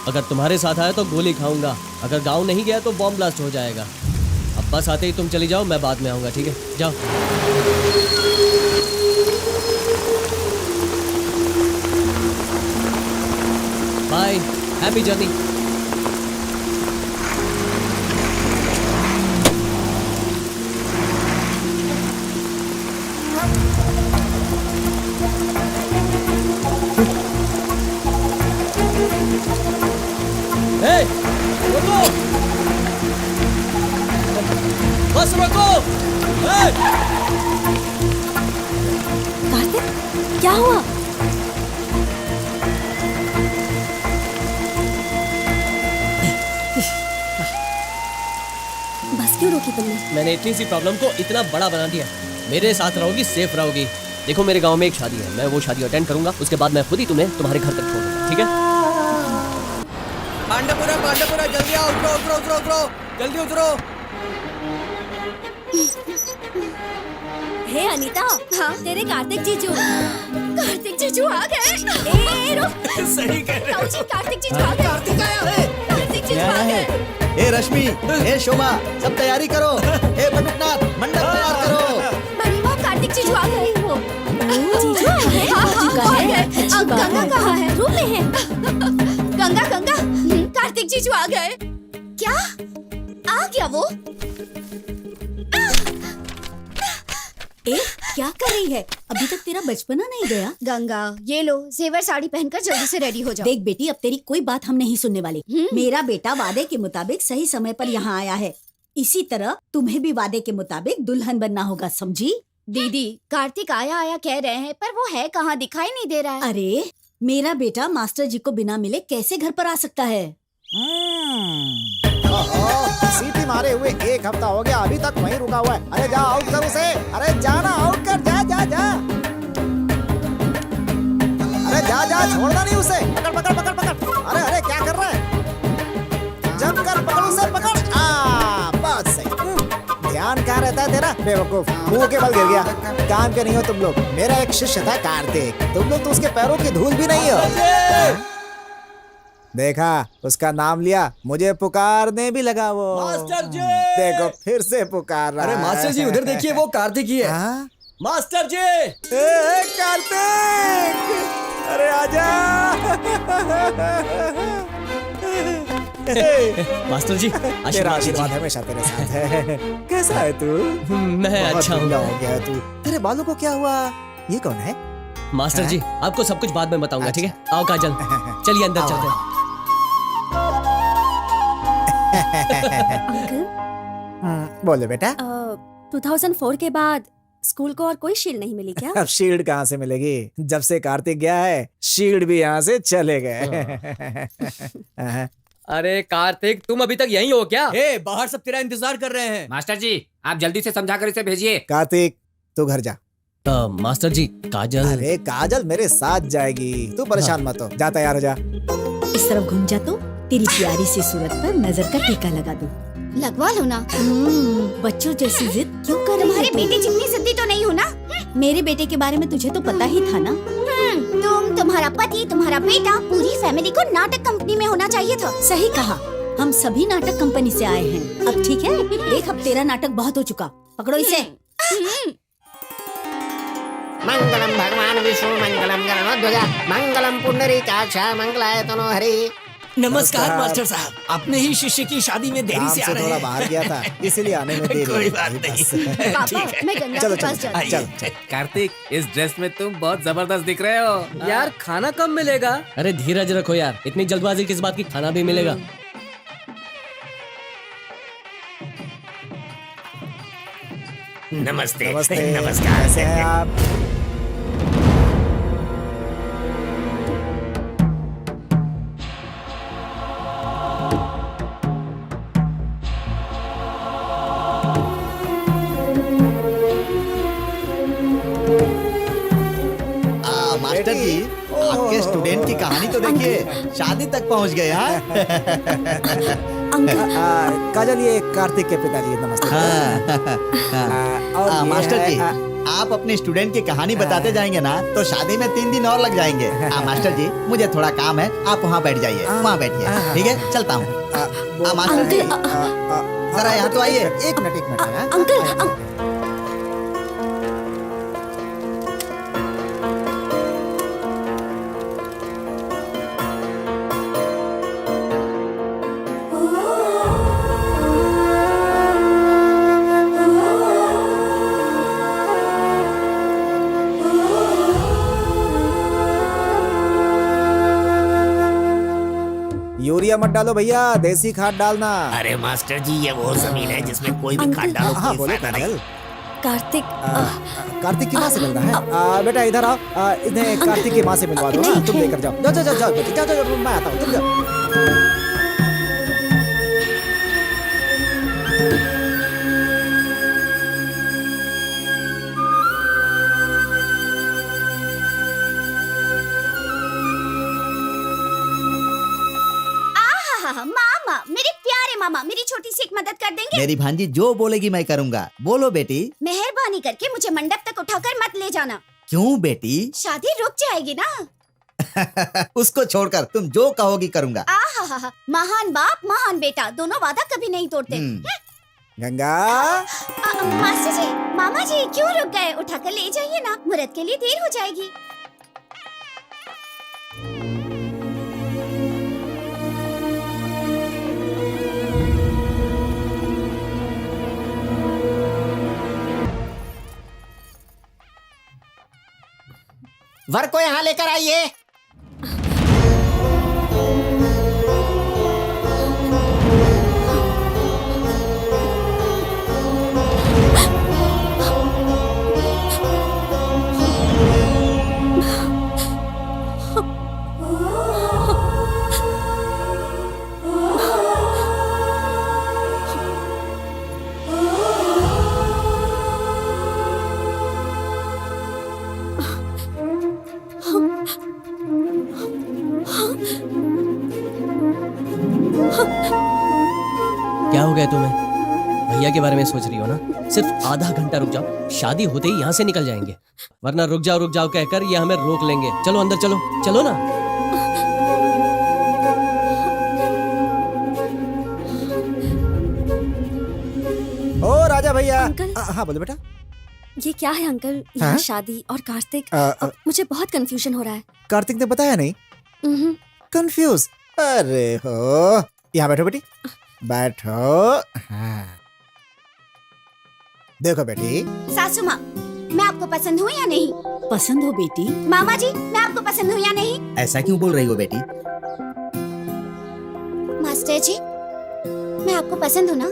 अगर तुम्हारे साथ आया तो गोली खाऊंगा, अगर गांव नहीं गया तो बॉम्ब ब्लास्ट हो जाएगा। अब बस आते ही तुम चली जाओ, मैं बाद में आऊंगा, ठीक है? जाओ। Bye, happy journey. रुको, बस रुको। कार्तिक, क्या हुआ? बस क्यों रोकी तुमने? मैंने इतनी सी प्रॉब्लम को इतना बड़ा बना दिया। मेरे साथ रहोगी, सेफ रहोगी। देखो मेरे गांव में एक शादी है, मैं वो शादी अटेंड करूंगा, उसके बाद मैं खुद ही तुम्हें तुम्हारे घर तक छोड़ दूंगा, ठीक है? पांडपुरा, पांडपुरा, जल्दी आओ, उतरो उतरो उतरो उतरो, जल्दी उतरो। हे अनीता, हाँ तेरे कार्तिक जीजू। कार्तिक जीजू आ गए। ए रुक, सही कह रहे हो। कार्तिक जीजू आ गए। कार्तिक आया है। कार्तिक जीजू आ गए। ए रश्मि, ए शोभा, सब तैयारी करो। ए बटुकनाथ, मंडप तैयार करो। महिमा, कार्तिक जीजू आ गए। जीजू आ गए? हाँ, आ गए। अब गंगा कहाँ आ गए। क्या आ गया वो? ए, क्या कर रही है? अभी तक तेरा बचपना नहीं गया? गंगा, ये लो जेवर साड़ी पहनकर जल्दी से रेडी हो जाओ। देख बेटी, अब तेरी कोई बात हम नहीं सुनने वाले। मेरा बेटा वादे के मुताबिक सही समय पर यहाँ आया है। इसी तरह तुम्हें भी वादे के मुताबिक दुल्हन बनना होगा, समझी? दीदी, कार्तिक आया कह रहे हैं, पर वो है कहाँ, दिखाई नहीं दे रहा है। अरे मेरा बेटा मास्टर जी को बिना मिले कैसे घर पर आ सकता है? सीटी मारे हुए 1 हफ्ता हो गया, अभी तक वहीं रुका हुआ है। अरे जा आउट कर उसे, अरे जाना आउट कर, जा जा जा, अरे जा जा, छोड़ना नहीं उसे, पकड़ पकड़ पकड़ पकड़, अरे अरे क्या कर रहा है, जम कर पकड़ उसे, पकड़, बस सही। ध्यान कहाँ रहता है तेरा बेवकूफ, मुंह के बल गिर गया। काम के नहीं हो तुम लोग। मेरा एक शिष्य था कार्तिक, तुम लोग तो उसके पैरों की धूल भी नहीं हो। देखा, उसका नाम लिया, मुझे पुकारने भी लगा वो। मास्टर जी! देखो फिर से पुकार रहा है। अरे मास्टर जी, उधर देखिए, वो कार्तिक ही है। हाँ? मास्टर जी! कार्तिक! अरे आजा! मास्टर जी, तेरा आशीर्वाद आशीर्वाद दीजिए। हमेशा तेरे साथ है। कैसा है तू? मैं बहुत अच्छा गंदा हूँ। हो गया है तू। तेरे बालों को क्या हुआ? ये कौन है? मास्टर जी, आपको सब कुछ बाद में बताऊंगा, ठीक है? आओ काजल, चलिए अंदर चलते हैं। अंकल, बोलो बेटा। 2004 के बाद स्कूल को और कोई शील्ड नहीं मिली क्या? अब शील्ड कहाँ से मिलेगी? जब से कार्तिक गया है, शील्ड भी यहाँ से चले गए। अरे कार्तिक, तुम अभी तक यहीं हो क्या? ए, बाहर सब तेरा इंतजार कर रहे हैं। मास्टर जी, आप जल्दी से समझाकर इसे भेजिए। कार्तिक, तू घर जा। मास्टर जी, काजल। अरे काजल मेरे साथ जाएगी, तू परेशान मत हो, जा तैयार हो जा। इस तरफ घूम जा तो तेरी प्यारी सी सूरत पर नजर का टीका लगा दूं। लगवा लो ना। बच्चों जैसी जिद क्यों कर रही तुम्हारे है? बेटे जितनी जिद्दी तो नहीं हो ना। मेरे बेटे के बारे में तुझे तो पता ही था ना। तुम, तुम्हारा पति, तुम्हारा बेटा, पूरी फैमिली को नाटक कंपनी में होना चाहिए था। सही कहा, हम सभी नाटक कंपनी से आए हैं। अब ठीक है, देख अब तेरा नाटक बहुत हो चुका। पकड़ो इसे। मंगलम भगवान विष्णु, मंगलम गरुड़ध्वज, मंगलम पुंडरीकाक्ष, मंगलाय तनोहरि। नमस्कार मास्टर साहब, अपने ही शिष्य की शादी में देरी से आ रहे थोड़ा हैं। बाहर गया था, इसलिए आने में देरी कोई हुई। बात नहीं। पापा, मैं गंगा चलो के पास चलो जाती चल चल। कार्तिक, इस ड्रेस में तुम बहुत जबरदस्त दिख रहे हो। यार खाना कब मिलेगा? अरे धीरज रखो यार, इतनी जल्दबाजी किस बात की? खाना भी मिलेगा। नमस्ते। नमस्ते, नमस्कार। कैसे हैं आप? मास्टर जी, आपके स्टूडेंट की कहानी तो देखिए, शादी तक पहुंच गए। हाँ? काजल, ये कार्तिक के पिताजी, नमस्ते। और ये मास्टर है, जी, आप अपने स्टूडेंट की कहानी बताते जाएंगे ना तो शादी में 3 दिन और लग जाएंगे। मास्टर जी, मुझे थोड़ा काम है, आप वहाँ बैठ जाइए, वहाँ बैठिए, ठीक है? चलता हूँ। मास्टर जी, जरा यहाँ तो आइए। एक मिनट। हाँ? अंकल, यूरिया मत डालो भैया, देसी खाद डालना। अरे मास्टर जी, ये वो जमीन है जिसमें कोई भी खाद डालो हाँ कोई बोलो फायदा नहीं। काजल। कार्तिक, कार्तिक की माँ से मिलना है। बेटा इधर आओ, इन्हें कार्तिक की माँ से मिलवा दो ना। तुम लेकर जाओ, जाओ जाओ जाओ बेटी, जाओ जाओ, मैं आता हूँ, तुम जाओ। मामा, मेरे प्यारे मामा, मेरी छोटी सी एक मदद कर देंगे? मेरी भांजी जो बोलेगी मैं करूँगा। बोलो बेटी। मेहरबानी करके मुझे मंडप तक उठाकर मत ले जाना। क्यों बेटी? शादी रुक जाएगी ना। उसको छोड़कर तुम जो कहोगी करूँगा। महान बाप महान बेटा, दोनों वादा कभी नहीं तोड़ते। गंगा, मास्टर जी, मामा जी क्यों रुक गए? उठाकर ले जाइए ना, मुहूर्त के लिए देर हो जाएगी। वर को यहाँ लेकर आइए। क्या हो गया तुम्हें? भैया के बारे में सोच रही हो ना? सिर्फ आधा घंटा रुक जाओ, शादी होते ही यहाँ से निकल जाएंगे, वरना रुक जाओ कहकर ये हमें रोक लेंगे। चलो अंदर चलो, चलो ना। ओ राजा भैया। अंकल। हाँ बोलो बेटा। ये क्या है अंकल? यहाँ हाँ? शादी और कार्तिक, मुझे बहुत कंफ्यूजन हो रहा है। कार्तिक ने बताया नहीं? कंफ्यूज? अरे हो, यहाँ बैठो बेटी, बैठो। हाँ। देखो बेटी। सासू माँ, मैं आपको पसंद हूँ या नहीं? पसंद हो बेटी? मामा जी, मैं आपको पसंद हूँ या नहीं? ऐसा क्यों बोल रही हो बेटी? मास्टर जी, मैं आपको पसंद हूँ ना?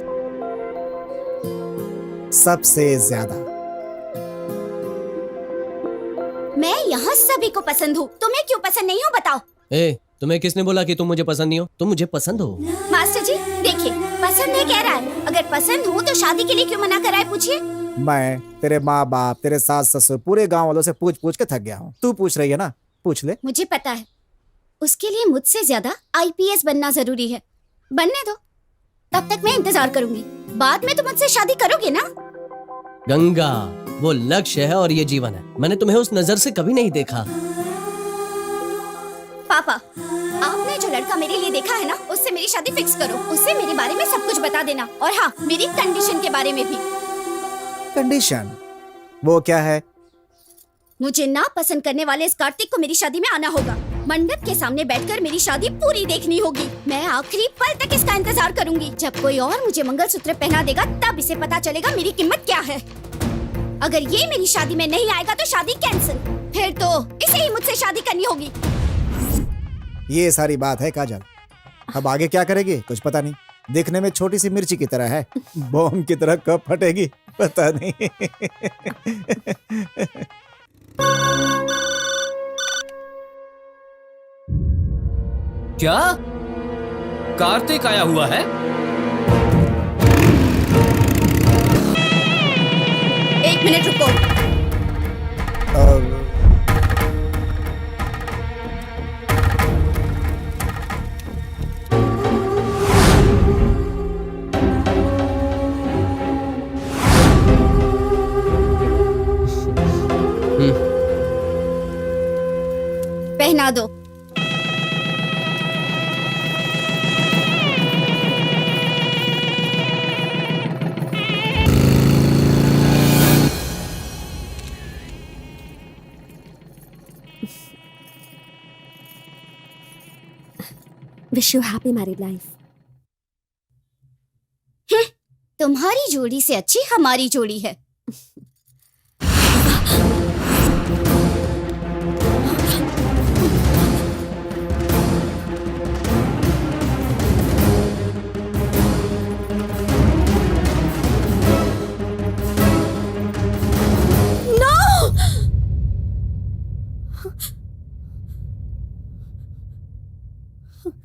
सबसे ज्यादा। मैं यहाँ सभी को पसंद हूँ, तुम्हें क्यों पसंद नहीं हो बताओ? ए, तुम्हें किसने बोला कि तुम मुझे पसंद नहीं हो? तुम मुझे पसंद हो। मास्टर जी देखिए, पसंद नहीं कह रहा है, अगर पसंद हूँ तो शादी के लिए क्यों मना कर रहा है पूछिए। मैं तेरे माँ बाप, तेरे सास ससुर, पूरे गांव वालों से पूछ पूछ के थक गया हूँ। तू पूछ रही है ना, पूछ ले। मुझे पता है, उसके लिए मुझसे ज्यादा IPS बनना जरूरी है। बनने दो, तब तक मैं इंतजार करूंगी। बाद में तुम मुझसे शादी करोगे ना? गंगा, वो लक्ष्य है और ये जीवन है। मैंने तुम्हें उस नजर से कभी नहीं देखा। पापा, आपने जो लड़का मेरे लिए देखा है ना, उससे मेरी शादी फिक्स करो। उससे मेरे बारे में सब कुछ बता देना, और हाँ, मेरी कंडीशन के बारे में भी। कंडीशन? वो क्या है? मुझे ना पसंद करने वाले इस कार्तिक को मेरी शादी में आना होगा। मंडप के सामने बैठकर मेरी शादी पूरी देखनी होगी। मैं आखिरी पल तक इसका इंतजार करूंगी। जब कोई और मुझे मंगलसूत्र पहना देगा, तब इसे पता चलेगा मेरी कीमत क्या है। अगर ये मेरी शादी में नहीं आएगा तो शादी कैंसिल। फिर तो इसे ही मुझसे शादी करनी होगी। ये सारी बात है काजल। अब आगे क्या करेगी कुछ पता नहीं। दिखने में छोटी सी मिर्ची की तरह है, बॉम्ब की तरह कब फटेगी पता नहीं। क्या कार्तिक आया हुआ है? एक मिनट रुको। पहना दो। Wish you happy married life. तुम्हारी जोड़ी से अच्छी हमारी जोड़ी है।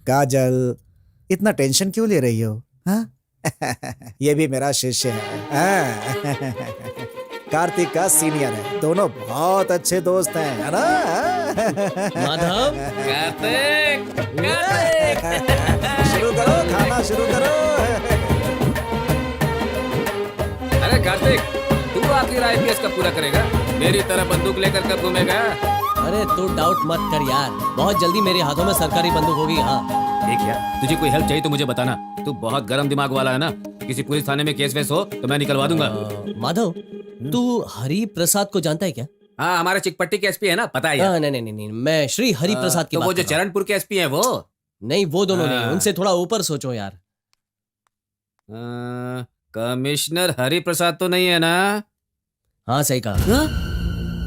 काजल, इतना टेंशन क्यों ले रही हो? हाँ? ये भी मेरा शिष्य है। हाँ? कार्तिक का सीनियर है, दोनों बहुत अच्छे दोस्त हैं, है ना? माधव, कार्तिक, शुरू करो, खाना शुरू करो। अरे कार्तिक, तू आखिर IPS कब पूरा करेगा? मेरी तरह बंदूक लेकर कब घूमेगा? अरे तू डाउट मत कर यार, बहुत जल्दी मेरे हाथों में सरकारी बंदूक होगी। हाँ देख यार, तुझे कोई हेल्प चाहिए तो मुझे बताना। तू बहुत गर्म दिमाग वाला है ना, किसी पुलिस थाने में केस वेस हो तो मैं निकलवा दूंगा। माधव, तू हरि प्रसाद को जानता है क्या? हाँ, हमारे चिकपट्टी के SP है ना, पता है यार। नहीं, मैं श्री हरि प्रसाद की तो बात वो जो कर रहा हूँ। चरणपुर के SP है वो? नहीं, वो दोनों नहीं, हाँ। उनसे थोड़ा ऊपर सोचो यार। कमिश्नर हरि प्रसाद तो नहीं है ना? हाँ सही कहा।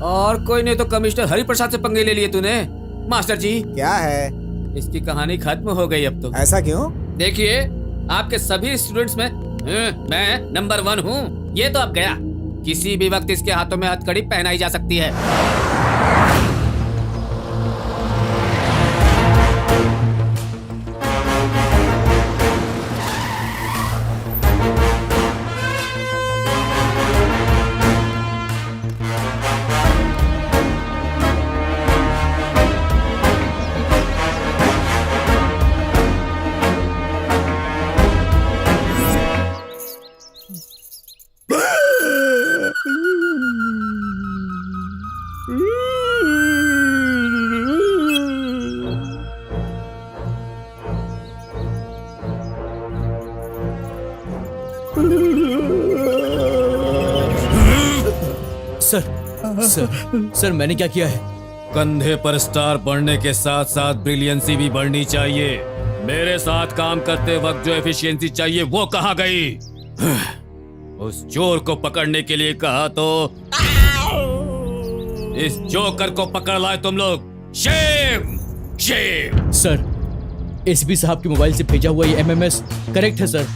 और कोई नहीं तो कमिश्नर हरिप्रसाद से पंगे ले लिए तूने। मास्टर जी, क्या है? इसकी कहानी खत्म हो गई अब तो। ऐसा क्यों? देखिए, आपके सभी स्टूडेंट्स में मैं नंबर 1 हूँ, ये तो अब गया। किसी भी वक्त इसके हाथों में हथकड़ी पहनाई जा सकती है। सर मैंने क्या किया है? कंधे पर स्टार बढ़ने के साथ साथ ब्रिलियंसी भी बढ़नी चाहिए। मेरे साथ काम करते वक्त जो एफिशिएंसी चाहिए वो कहाँ गई? उस चोर को पकड़ने के लिए कहा तो इस जोकर को पकड़ लाए तुम लोग। Shem Shem. सर, एसपी साहब के मोबाइल से भेजा हुआ ये एमएमएस करेक्ट है सर।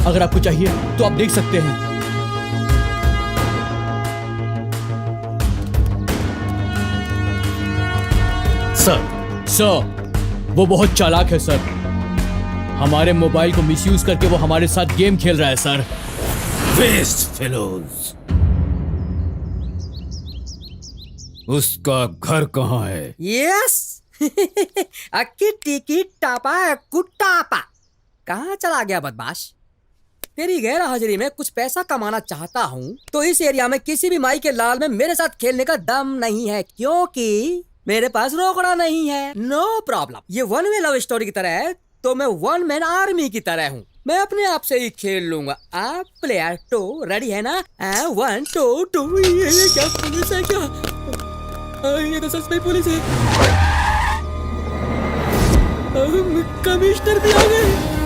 अगर आपको चाहिए तो आप देख सकते हैं। सर, वो बहुत चालाक है सर। हमारे मोबाइल को मिसयूज करके वो हमारे साथ गेम खेल रहा है सर। Waste fellows. उसका घर कहाँ है? यस। अक्की टिकी टापा कुटापा। कहाँ चला गया बदमाश? तेरी गैर हाजिरी में कुछ पैसा कमाना चाहता हूँ तो इस एरिया में किसी भी माई के लाल में मेरे साथ खेलने का दम नहीं है, क्योंकि मेरे पास रोकड़ा नहीं है। No problem. ये वन वे लव स्टोरी की तरह है तो मैं वन मैन आर्मी की तरह हूँ। मैं अपने आप से ही खेल लूंगा। आप प्लेयर 2 रेडी है ना? 1 2 2। ये क्या पुलिस है क्या? ये तो सच में पुलिस है। कमिश्नर भी आ गए।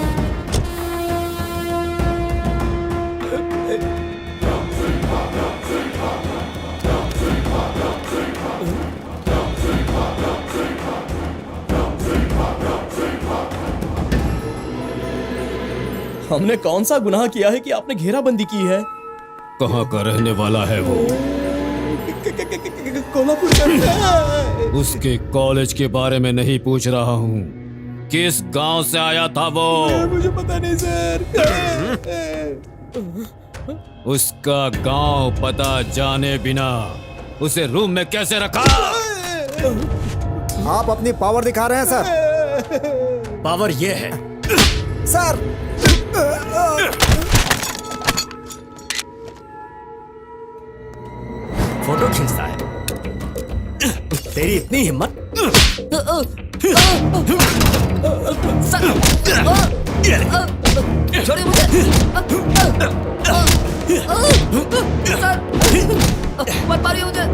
हमने कौन सा गुनाह किया है कि आपने घेराबंदी की है? कहाँ का रहने वाला है वो? कोल्हापुर का। उसके कॉलेज के बारे में नहीं पूछ रहा हूँ। किस गांव से आया था वो? मुझे पता नहीं सर। उसका गांव पता जाने बिना उसे रूम में कैसे रखा? आप अपनी पावर दिखा रहे हैं सर। पावर ये है सर। फोटो खींचता है। तेरी इतनी हिम्मत? छोड़िए मुझे। सर, मत मारिए मुझे।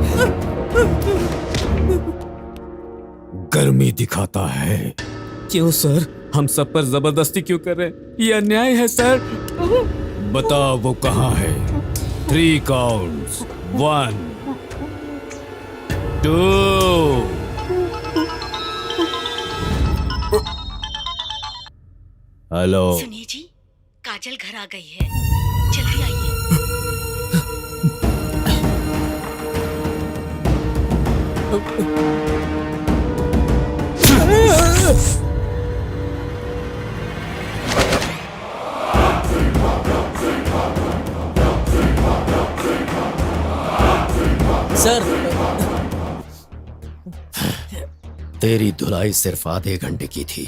गर्मी दिखाता है। क्यों सर? हम सब पर जबरदस्ती क्यों कर रहे हैं? ये अन्याय है सर। बताओ वो कहाँ है? 3 काउंट्स। 1 2। हेलो। सुनिए जी, काजल घर आ गई है, जल्दी आइए। सर, तेरी धुलाई सिर्फ आधे घंटे की थी।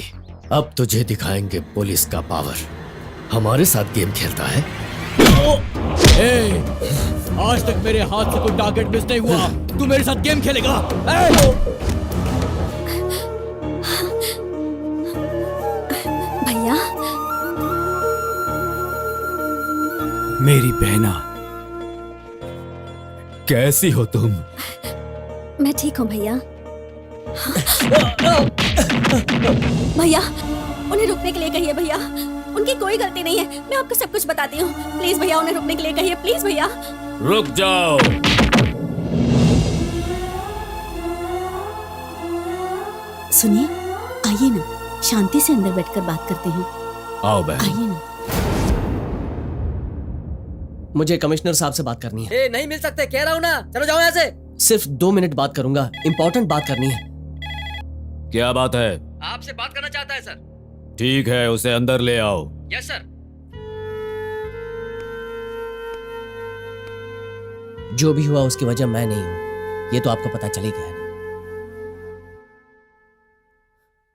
अब तुझे दिखाएंगे पुलिस का पावर। हमारे साथ गेम खेलता है? आज तक मेरे हाथ से कोई टारगेट मिस नहीं हुआ। तू मेरे साथ गेम खेलेगा? भैया, मेरी बहना, कैसी हो तुम? मैं ठीक हूँ भैया। भैया, उन्हें रुकने के लिए कहिए भैया। उनकी कोई गलती नहीं है। मैं आपको सब कुछ बताती हूँ। प्लीज भैया, उन्हें रुकने के लिए कहिए। प्लीज भैया। रुक जाओ। सुनिए, आइए ना, शांति से अंदर बैठकर बात करते हैं। आओ बहन। आइए ना। मुझे कमिश्नर साहब से बात करनी है। ए, नहीं मिल सकते, कह रहा हूँ ना, चलो जाओ यहाँ से। सिर्फ 2 मिनट बात करूंगा, इंपॉर्टेंट बात करनी है। क्या बात है? आपसे बात करना चाहता है सर। ठीक है, उसे अंदर ले आओ। Yes sir. जो भी हुआ उसकी वजह मैं नहीं हूं, ये तो आपको पता चल ही गया है।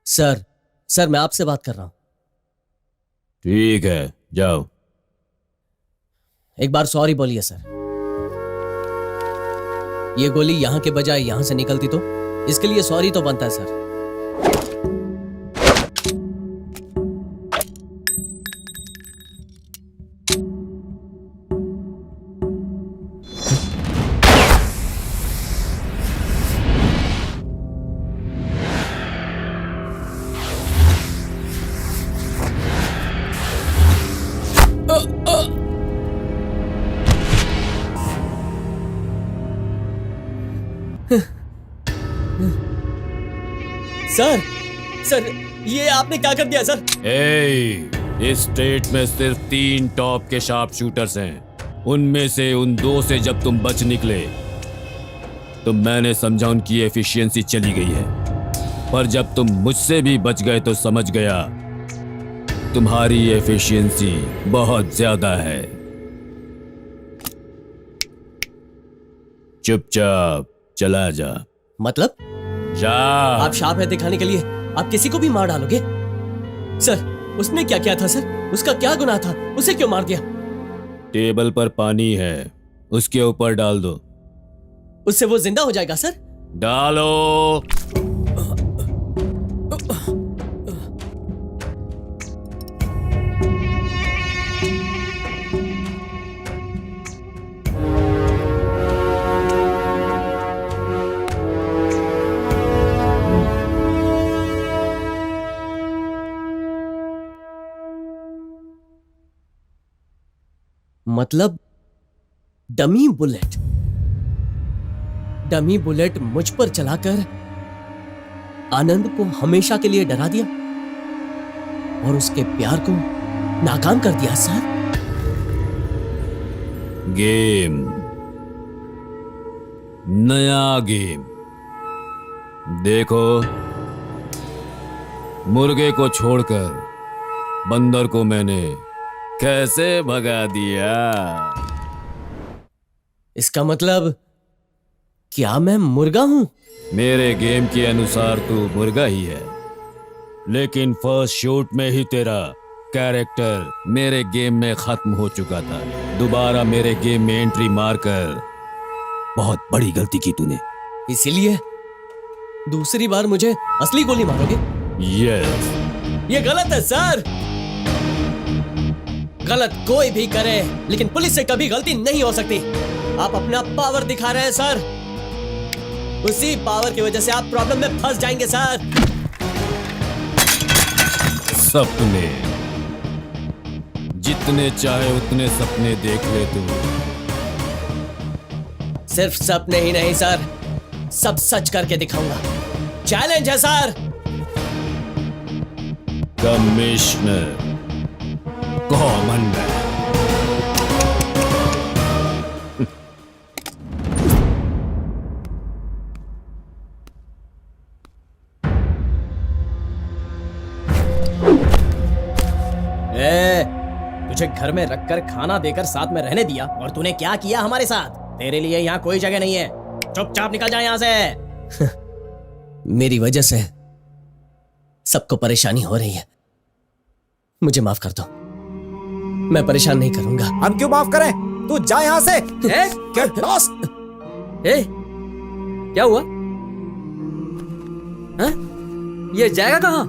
सर मैं आपसे बात कर रहा हूं। ठीक है, जाओ। एक बार सॉरी बोलिए सर। ये गोली यहां के बजाय यहां से निकलती तो इसके लिए सॉरी तो बनता है सर। सर ये आपने क्या कर दिया सर? इस स्टेट में सिर्फ 3 टॉप के शार्प शूटर्स हैं। उनमें से उन 2 से जब तुम बच निकले तो मैंने समझा उनकी एफिशिएंसी चली गई है, पर जब तुम मुझसे भी बच गए तो समझ गया तुम्हारी एफिशिएंसी बहुत ज्यादा है। चुपचाप चला जा। मतलब? जा। आप शार्प है दिखाने के लिए आप किसी को भी मार डालोगे? सर उसने क्या किया था सर? उसका क्या गुनाह था? उसे क्यों मार दिया? टेबल पर पानी है, उसके ऊपर डाल दो। उससे वो जिंदा हो जाएगा सर? डालो। मतलब डमी बुलेट मुझ पर चलाकर आनंद को हमेशा के लिए डरा दिया और उसके प्यार को नाकाम कर दिया सर। गेम, नया गेम। देखो, मुर्गे को छोड़कर बंदर को मैंने कैसे भगा दिया। इसका मतलब क्या मैं मुर्गा हूं? मेरे गेम के अनुसार तू मुर्गा ही है, लेकिन फर्स्ट शूट में ही तेरा कैरेक्टर मेरे गेम में खत्म हो चुका था। दोबारा मेरे गेम में एंट्री मारकर बहुत बड़ी गलती की तूने। इसीलिए दूसरी बार मुझे असली गोली मारोगे? यस। ये गलत है सर। गलत कोई भी करे, लेकिन पुलिस से कभी गलती नहीं हो सकती। आप अपना पावर दिखा रहे हैं सर। उसी पावर की वजह से आप प्रॉब्लम में फंस जाएंगे सर। सपने, जितने चाहे उतने सपने देख ले तू। सिर्फ सपने ही नहीं सर, सब सच करके दिखाऊंगा। चैलेंज है सर। Commissioner common man. तुझे घर में रखकर खाना देकर साथ में रहने दिया और तूने क्या किया हमारे साथ? तेरे लिए यहाँ कोई जगह नहीं है, चुपचाप निकल जा यहाँ से। मेरी वजह से सबको परेशानी हो रही है, मुझे माफ कर दो। मैं परेशान नहीं करूंगा। हम क्यों माफ करें? तू जा यहाँ से। Get lost. क्या हुआ? हाँ? ये जाएगा कहाँ?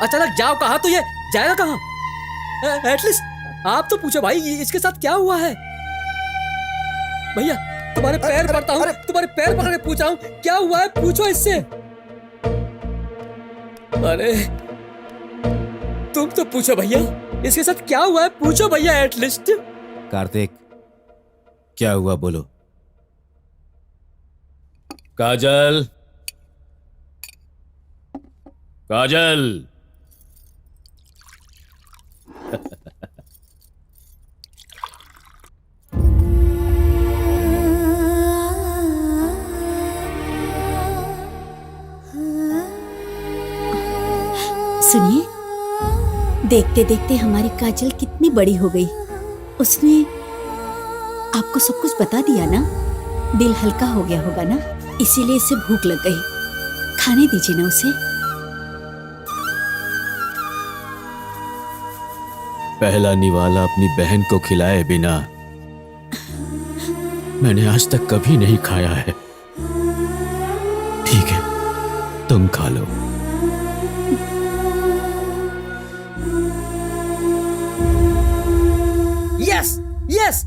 अचानक जाओ कहाँ तो ये जाएगा कहाँ? एटलीस्ट आप तो पूछो भाई, इसके साथ क्या हुआ है? भैया तुम्हारे पैर पड़ता हूँ, तुम्हारे पैर पकड़ के पूछ रहा हूँ क्या हुआ है, पूछो इससे। अरे तुम तो पूछो भैया, इसके साथ क्या हुआ है, पूछो भैया एटलीस्ट। कार्तिक, क्या हुआ बोलो। काजल, काजल। सुनिए, देखते देखते हमारी काजल कितनी बड़ी हो गई। उसने आपको सब कुछ बता दिया ना, दिल हल्का हो गया होगा ना, इसीलिए इसे भूख लग गई। खाने दीजिए ना उसे। पहला निवाला अपनी बहन को खिलाए बिना मैंने आज तक कभी नहीं खाया है। ठीक है, तुम खा लो। यस यस,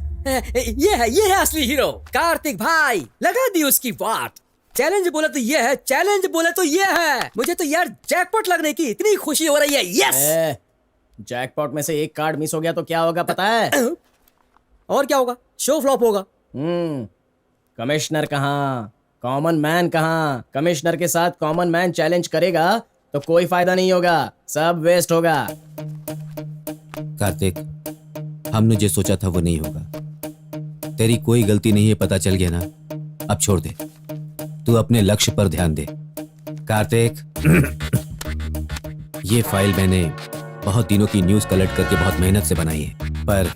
ये है असली हीरो कार्तिक भाई। लगा दी उसकी वाट। चैलेंज बोले तो ये है, चैलेंज बोले तो ये है। मुझे तो यार जैकपॉट लगने की इतनी खुशी हो रही है। यस। जैकपॉट में से एक कार्ड मिस हो गया तो क्या होगा पता है? और क्या होगा? शो फ्लॉप होगा। कमिश्नर कहाँ, कॉमन मैन कहाँ? कमिश्नर के साथ कॉमन मैन चैलेंज करेगा तो कोई फायदा नहीं होगा, सब वेस्ट होगा। कार्तिक, हमने जो सोचा था वो नहीं होगा। तेरी कोई गलती नहीं है, पता चल गया ना। अब छोड़ दे, तू अपने लक्ष्य पर ध्यान दे। कार्तिक, ये फाइल मैंने बहुत दिनों की न्यूज़ कलेक्ट करके बहुत मेहनत से बनाई है, पर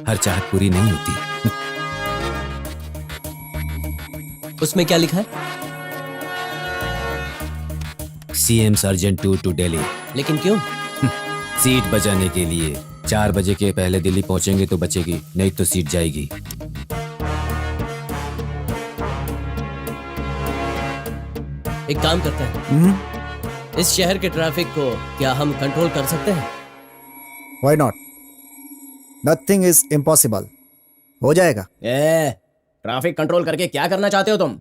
हर चाहत पूरी नहीं होती। उसमें क्या लिखा है? CM sergeant to Delhi. लेकिन क्यों? सीट बचाने के लिए। 4 बजे के पहले दिल्ली पहुंचेंगे तो बचेगी, नहीं तो सीट जाएगी। एक काम करते हैं, इस शहर के ट्रैफिक को क्या हम कंट्रोल कर सकते हैं? Why not? Nothing is impossible. हो जाएगा। ट्रैफिक कंट्रोल करके क्या करना चाहते हो तुम?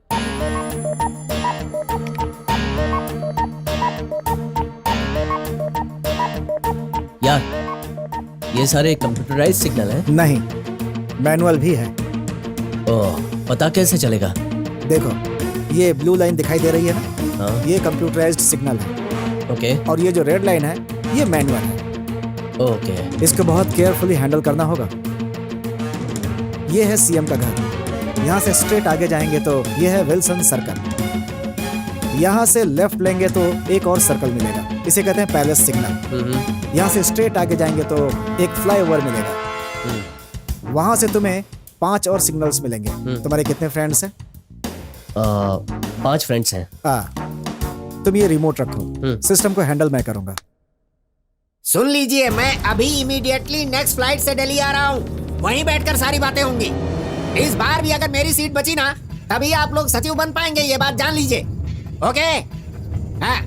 यार, ये सारे कंप्यूटराइज सिग्नल हैं? नहीं, मैनुअल भी है। ओह, पता कैसे चलेगा? देखो, ये ब्लू लाइन दिखाई दे रही है ना? हाँ? ये कंप्यूटराइज्ड सिग्नल है। ओके। और ये जो रेड लाइन है, ये मैनुअल है। ओके। इसको बहुत केयरफुली हैंडल करना होगा। ये है सीएम का घर। यहाँ से स्ट्रेट आगे जाएंगे तो ये है विल्सन सर्कल। यहाँ से लेफ्ट लेंगे तो एक और सर्कल मिलेगा, इसे कहते हैं पैलेस सिग्नल। यहाँ से स्ट्रेट आगे जाएंगे तो एक फ्लाईओवर मिलेगा। वहाँ से तुम्हें 5 और सिग्नल्स मिलेंगे। तुम्हारे कितने फ्रेंड्स हैं? 5 फ्रेंड्स हैं। तुम ये रिमोट रखो, सिस्टम को हैंडल मैं करूंगा। सुन लीजिए, मैं अभी इमीडिएटली नेक्स्ट फ्लाइट से दिल्ली आ रहा हूँ। वहीं बैठकर सारी बातें होंगी। इस बार भी अगर मेरी सीट बची ना, तभी आप लोग सचिव बन पाएंगे, ये बात जान लीजिए। ओके? हाँ।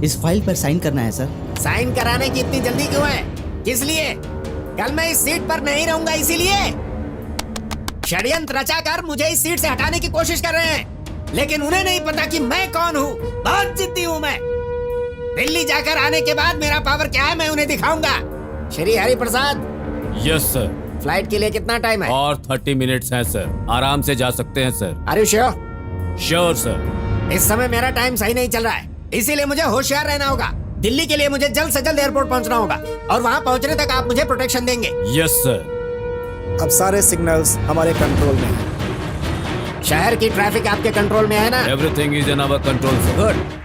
इस फाइल पर साइन करना है सर। साइन कराने की इतनी जल्दी क्यों है? किस लिए? कल मैं इस सीट पर नहीं रहूंगा, इसीलिए। षड्यंत्र रचाकर मुझे इस सीट से हटाने की कोशिश कर रहे हैं, लेकिन उन्हें नहीं पता कि मैं कौन हूँ। बहुत जिद्दी हूँ मैं। दिल्ली जाकर आने के बाद मेरा पावर क्या है मैं उन्हें दिखाऊंगा। Shri Hari Prasad. Yes sir. Flight के लिए कितना टाइम है? और 30 मिनट्स हैं सर, आराम से जा सकते हैं sir. Are you sure? Sure sir. इस समय मेरा टाइम सही नहीं चल रहा है, इसीलिए मुझे होशियार रहना होगा। दिल्ली के लिए मुझे जल्द से जल्द एयरपोर्ट पहुंचना होगा, और वहां पहुंचने तक आप मुझे प्रोटेक्शन देंगे। Yes sir. अब सारे सिग्नल्स हमारे कंट्रोल में हैं। शहर की ट्रैफिक आपके कंट्रोल में है ना? Everything is in our control sir. Good.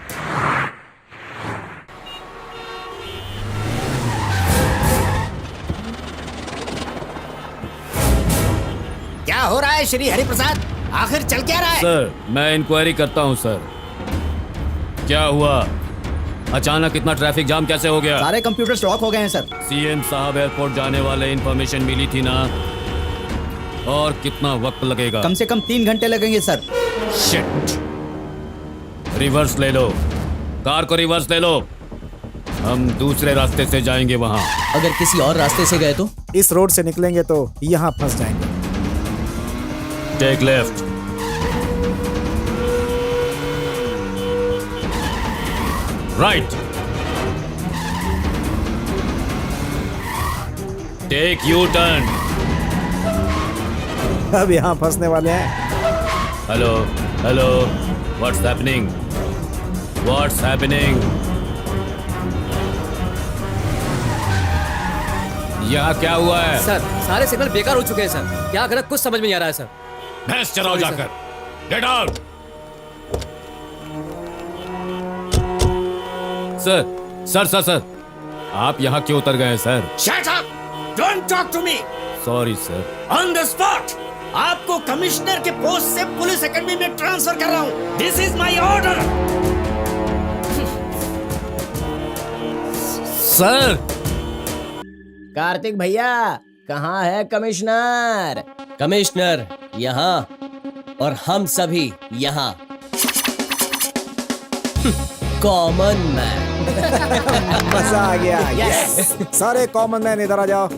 क्या हो रहा है श्री हरिप्रसाद? आखिर चल क्या रहा है? सर, मैं इंक्वायरी करता हूँ सर। क्या हुआ? अचानक इतना ट्रैफिक जाम कैसे हो गया? सारे कंप्यूटर्स लॉक हो गए हैं सर। सीएम साहब एयरपोर्ट जाने वाले इंफॉर्मेशन मिली थी ना? और कितना वक्त लगेगा? कम से कम 3 घंटे लगेंगे सर। शिट। रिवर्स ले लो, कार को रिवर्स ले लो। हम दूसरे रास्ते से जाएंगे वहाँ। अगर किसी और रास्ते से गए तो? इस रोड से निकलेंगे तो यहाँ फंस जाएंगे। Take left. Right. Take U turn. अब यहाँ फंसने वाले हैं। Hello hello, what's happening? What's happening? यहाँ क्या हुआ है? सर सारे सिग्नल बेकार हो चुके हैं सर। क्या करें कुछ समझ में नहीं आ रहा है सर। भैंस चराओ जाकर। Get out. सर आप यहाँ क्यों उतर गए sir? Shut up! Don't talk to me! Sorry sir. On the spot! आपको कमिश्नर के पोस्ट से पुलिस एकेडमी में ट्रांसफर कर रहा हूँ। This is my order! Sir Kartik भैया कहाँ है कमिश्नर? कमिश्नर यहाँ और हम सभी यहाँ। Common man. मजा आ गया। यस। सारे कॉमन मैन इधर आ जाओ।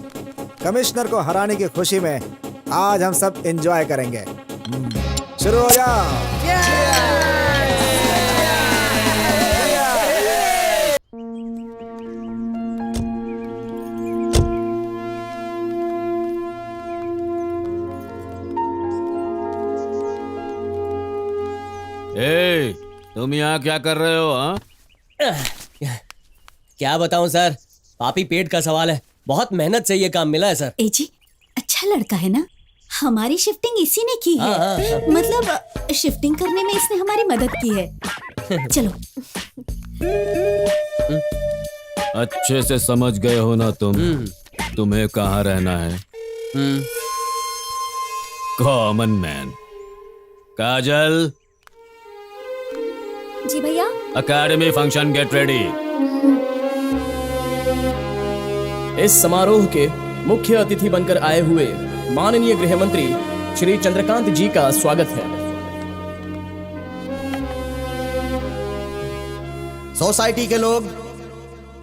कमिश्नर को हराने की खुशी में आज हम सब एंजॉय करेंगे। शुरू हो जाओ। ए, तुम यहाँ क्या कर रहे हो? हाँ, क्या बताऊं सर, पापी पेट का सवाल है। बहुत मेहनत से ये काम मिला है सर। ए जी अच्छा लड़का है ना, हमारी शिफ्टिंग इसी ने की है। हाँ। मतलब शिफ्टिंग करने में इसने हमारी मदद की है। चलो। अच्छे से समझ गए हो ना तुम? तुम्हें कहाँ रहना है? Common man. काजल, जी भैया। Academy function get ready. इस समारोह के मुख्य अतिथि बनकर आए हुए माननीय गृह मंत्री श्री चंद्रकांत जी का स्वागत है। सोसाइटी के लोग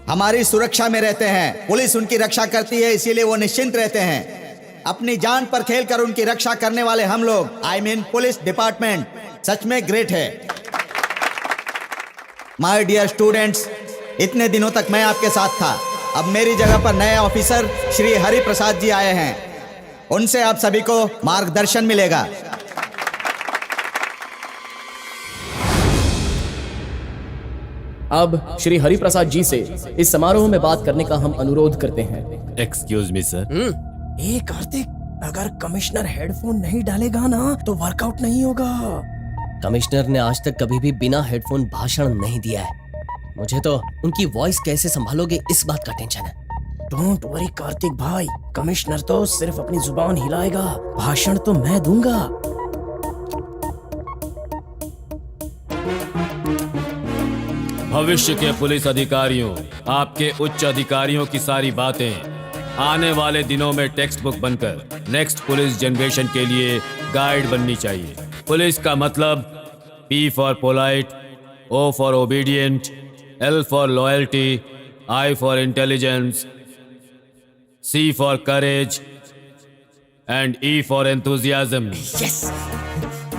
हमारी सुरक्षा में रहते हैं, पुलिस उनकी रक्षा करती है, इसीलिए वो निश्चिंत रहते हैं। अपनी जान पर खेलकर उनकी रक्षा करने वाले हम लोग, I mean पुलिस डिपार्टमेंट, सच में ग्रेट है। माय डियर स्टूडेंट्स, इतने दिनों तक मैं आपके साथ था, अब मेरी जगह पर नए ऑफिसर श्री हरि प्रसाद जी आए हैं, उनसे आप सभी को मार्गदर्शन मिलेगा। अब श्री हरि प्रसाद जी से इस समारोह में बात करने का हम अनुरोध करते हैं। Excuse me sir. ए कार्तिक, अगर कमिश्नर हेडफोन नहीं डालेगा ना तो वर्कआउट नहीं होगा। कमिश्नर ने आज तक कभी भी बिना हेडफोन भाषण नहीं दिया है। मुझे तो उनकी वॉइस कैसे संभालोगे इस बात का टेंशन है। डोंट वरी कार्तिक भाई, कमिश्नर तो सिर्फ अपनी जुबान हिलाएगा, भाषण तो मैं दूंगा। भविष्य के पुलिस अधिकारियों, आपके उच्च अधिकारियों की सारी बातें आने वाले दिनों में टेक्स्ट बुक बनकर नेक्स्ट पुलिस जनरेशन के लिए गाइड बननी चाहिए। पुलिस का मतलब P for polite, O for obedient, L for loyalty, I for intelligence, C for courage and E for enthusiasm.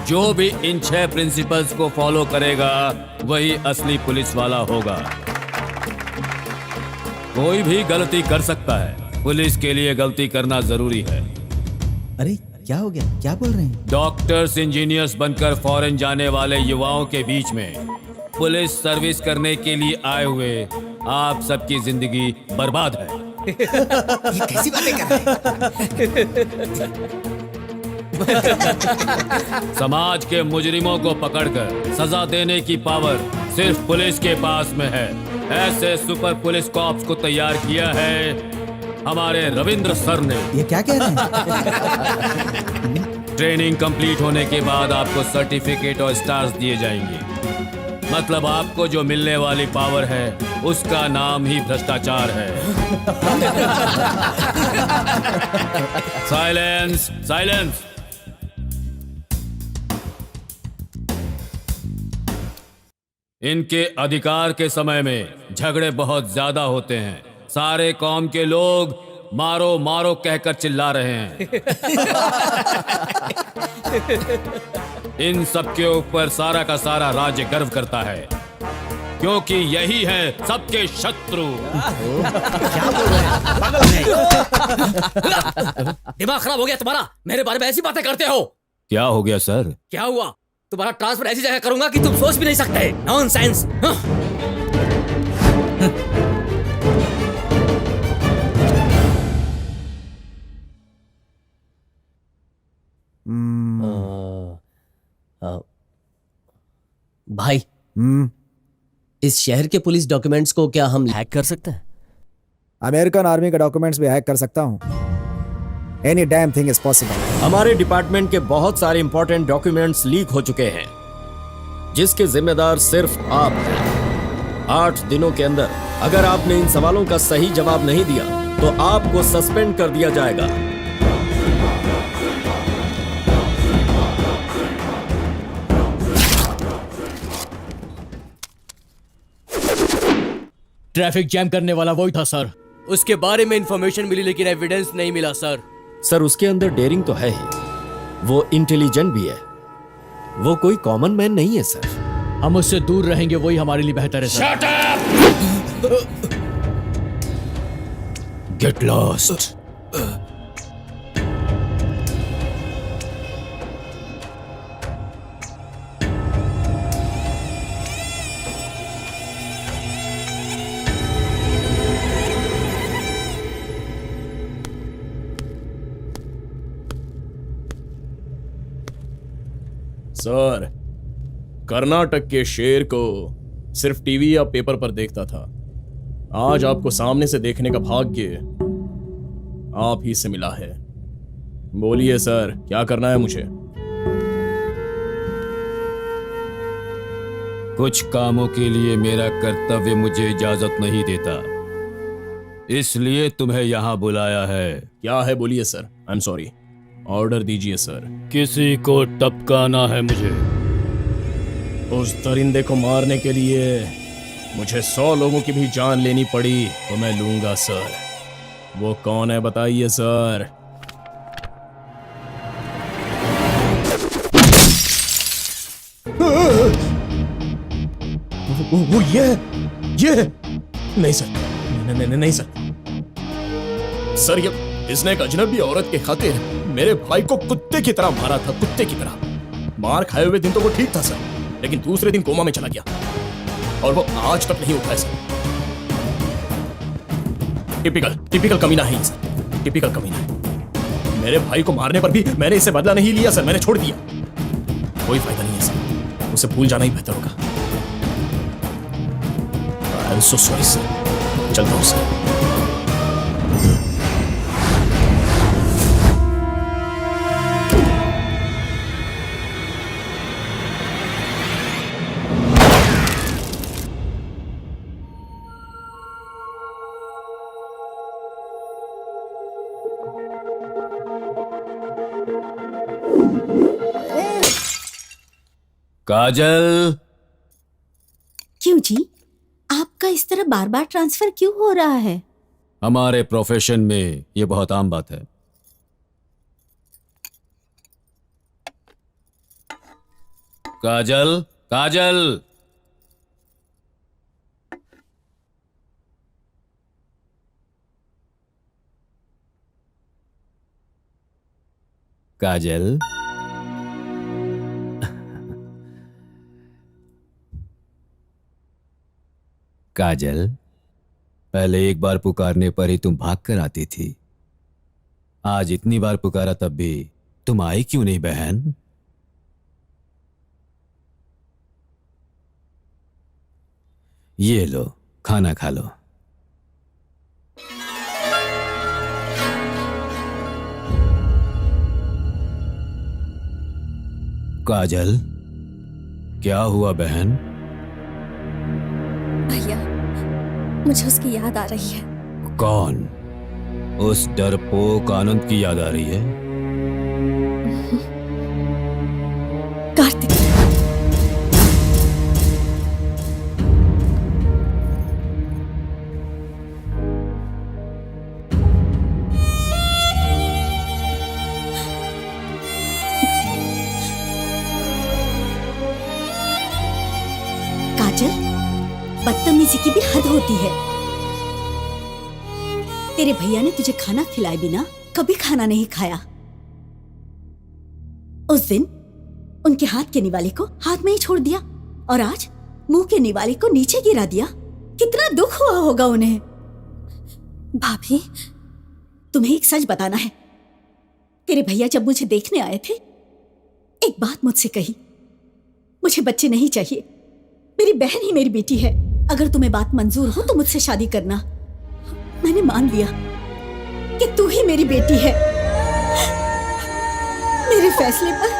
जो भी इन 6 प्रिंसिपल्स को फॉलो करेगा वही असली पुलिस वाला होगा। कोई भी गलती कर सकता है, पुलिस के लिए गलती करना जरूरी है। अरे क्या हो गया, क्या बोल रहे हैं? डॉक्टर्स, इंजीनियर्स बनकर फॉरेन जाने वाले युवाओं के बीच में पुलिस सर्विस करने के लिए आए हुए आप सबकी जिंदगी बर्बाद है। ये कैसी बातें कर रहे हैं? समाज के मुजरिमों को पकड़कर सजा देने की पावर सिर्फ पुलिस के पास में है। ऐसे सुपर पुलिस कॉप्स को तैयार किया है हमारे रविंद्र सर ने। ये क्या कह रहे हैं? ट्रेनिंग कंप्लीट होने के बाद आपको सर्टिफिकेट और स्टार्स दिए जाएंगे। मतलब आपको जो मिलने वाली पावर है उसका नाम ही भ्रष्टाचार है। Silence, silence. इनके अधिकार के समय में झगड़े बहुत ज्यादा होते हैं। सारे कौम के लोग मारो मारो कहकर चिल्ला रहे हैं। इन सब के ऊपर सारा का सारा राज्य गर्व करता है, क्योंकि यही है सबके शत्रु। क्या बोल रहे हैं? पागल है। दिमाग खराब हो गया तुम्हारा? मेरे बारे में ऐसी बातें करते हो? क्या हो गया सर? क्या हुआ? तुम्हारा ट्रांसफर ऐसी जगह करूंगा कि तुम सोच भी नहीं सकते। नॉनसेंस। भाई, इस शहर के पुलिस डॉक्यूमेंट्स को क्या हम हैक कर सकते हैं? अमेरिकन आर्मी के डॉक्यूमेंट्स भी हैक कर सकता हूँ। Any damn thing is possible. हमारे डिपार्टमेंट के बहुत सारे इंपॉर्टेंट डॉक्यूमेंट्स लीक हो चुके हैं, जिसके जिम्मेदार सिर्फ आप हैं। 8 दिनों के अंदर अगर आपने इन सवालों का सही जवाब नहीं दिया तो आपको सस्पेंड कर दिया जाएगा। ट्रैफिक जैम करने वाला वही था सर। उसके बारे में इंफॉर्मेशन मिली लेकिन एविडेंस नहीं मिला सर। सर, उसके अंदर डेयरिंग तो है ही, वो इंटेलिजेंट भी है, वो कोई कॉमन मैन नहीं है सर। हम उससे दूर रहेंगे, वही हमारे लिए बेहतर है sir. Get lost. Sir, Karnataka के शेर को सिर्फ टीवी या पेपर पर देखता था। आज आपको सामने से देखने का भाग्य आप ही से मिला है। बोलिए सर, क्या करना है मुझे? कुछ कामों के लिए मेरा कर्तव्य मुझे इजाजत नहीं देता, इसलिए तुम्हें यहाँ बुलाया है। क्या है बोलिए sir. I am sorry. Order दीजिए सर। किसी को टपकाना है मुझे। उस दरिंदे को मारने के लिए मुझे 100 लोगों की भी जान लेनी पड़ी तो मैं लूंगा सर। वो कौन है बताइए सर। वो ये नहीं सर, नहीं सर। सर, ये इसने एक अजनबी औरत के खातिर मेरे भाई को कुत्ते की तरह मारा था, कुत्ते की तरह। मार खाए हुए दिन तो वो ठीक था सर, लेकिन दूसरे दिन कोमा में चला गया और वो आज तक नहीं उठा है सर। टिपिकल कमीना है ये सर, टिपिकल कमीना है। मेरे भाई को मारने पर भी मैंने इससे बदला नहीं लिया सर, मैंने छोड़ दिया। कोई फायदा नहीं है सर, उसे भूल जाना ही बेहतर होगा। I am so sorry sir. चलता हूं सर। काजल। क्यों जी, आपका इस तरह बार बार ट्रांसफर क्यों हो रहा है? हमारे प्रोफेशन में ये बहुत आम बात है। काजल, काजल। काजल। काजल, पहले एक बार पुकारने पर ही तुम भाग कर आती थी। आज इतनी बार पुकारा तब भी तुम आई क्यों नहीं बहन? ये लो, खाना खा लो। काजल, क्या हुआ बहन? भैया, मुझे उसकी याद आ रही है। कौन? उस डरपोक आनंद की याद आ रही है? कार्तिक। काजल, बदतमीजी की भी हद होती है। तेरे भैया ने तुझे खाना खिलाए बिना कभी खाना नहीं खाया। उस दिन उनके हाथ के निवाले को हाथ में ही छोड़ दिया और आज मुंह के निवाले को नीचे गिरा दिया। कितना दुख हुआ होगा उन्हें। भाभी, तुम्हें एक सच बताना है। तेरे भैया जब मुझे देखने आए थे एक बात मुझसे कही, मुझे बच्चे नहीं चाहिए, मेरी बहन ही मेरी बेटी है। अगर तुम्हें बात मंजूर हो तो मुझसे शादी करना। मैंने मान लिया कि तू ही मेरी बेटी है। मेरे फैसले पर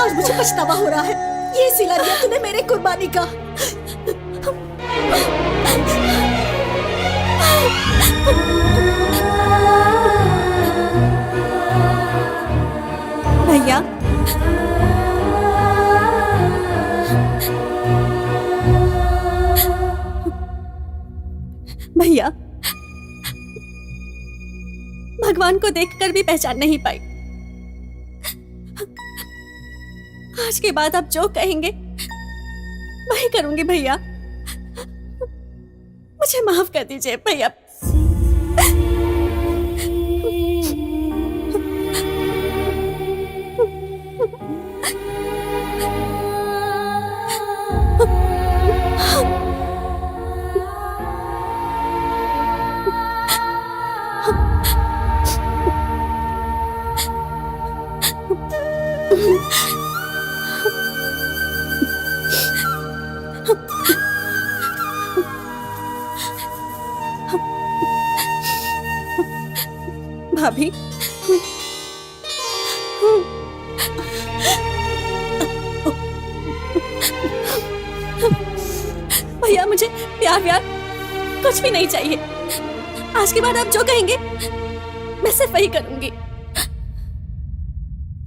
आज मुझे पछतावा हो रहा है। ये सिला दिया तूने मेरे कुर्बानी का। भैया, भैया, भगवान को देखकर भी पहचान नहीं पाई। आज के बाद आप जो कहेंगे वही करूंगी भैया। मुझे माफ कर दीजिए भैया। भाभी, भैया मुझे प्यार कुछ भी नहीं चाहिए। आज के बाद आप जो कहेंगे मैं सिर्फ वही करूंगी।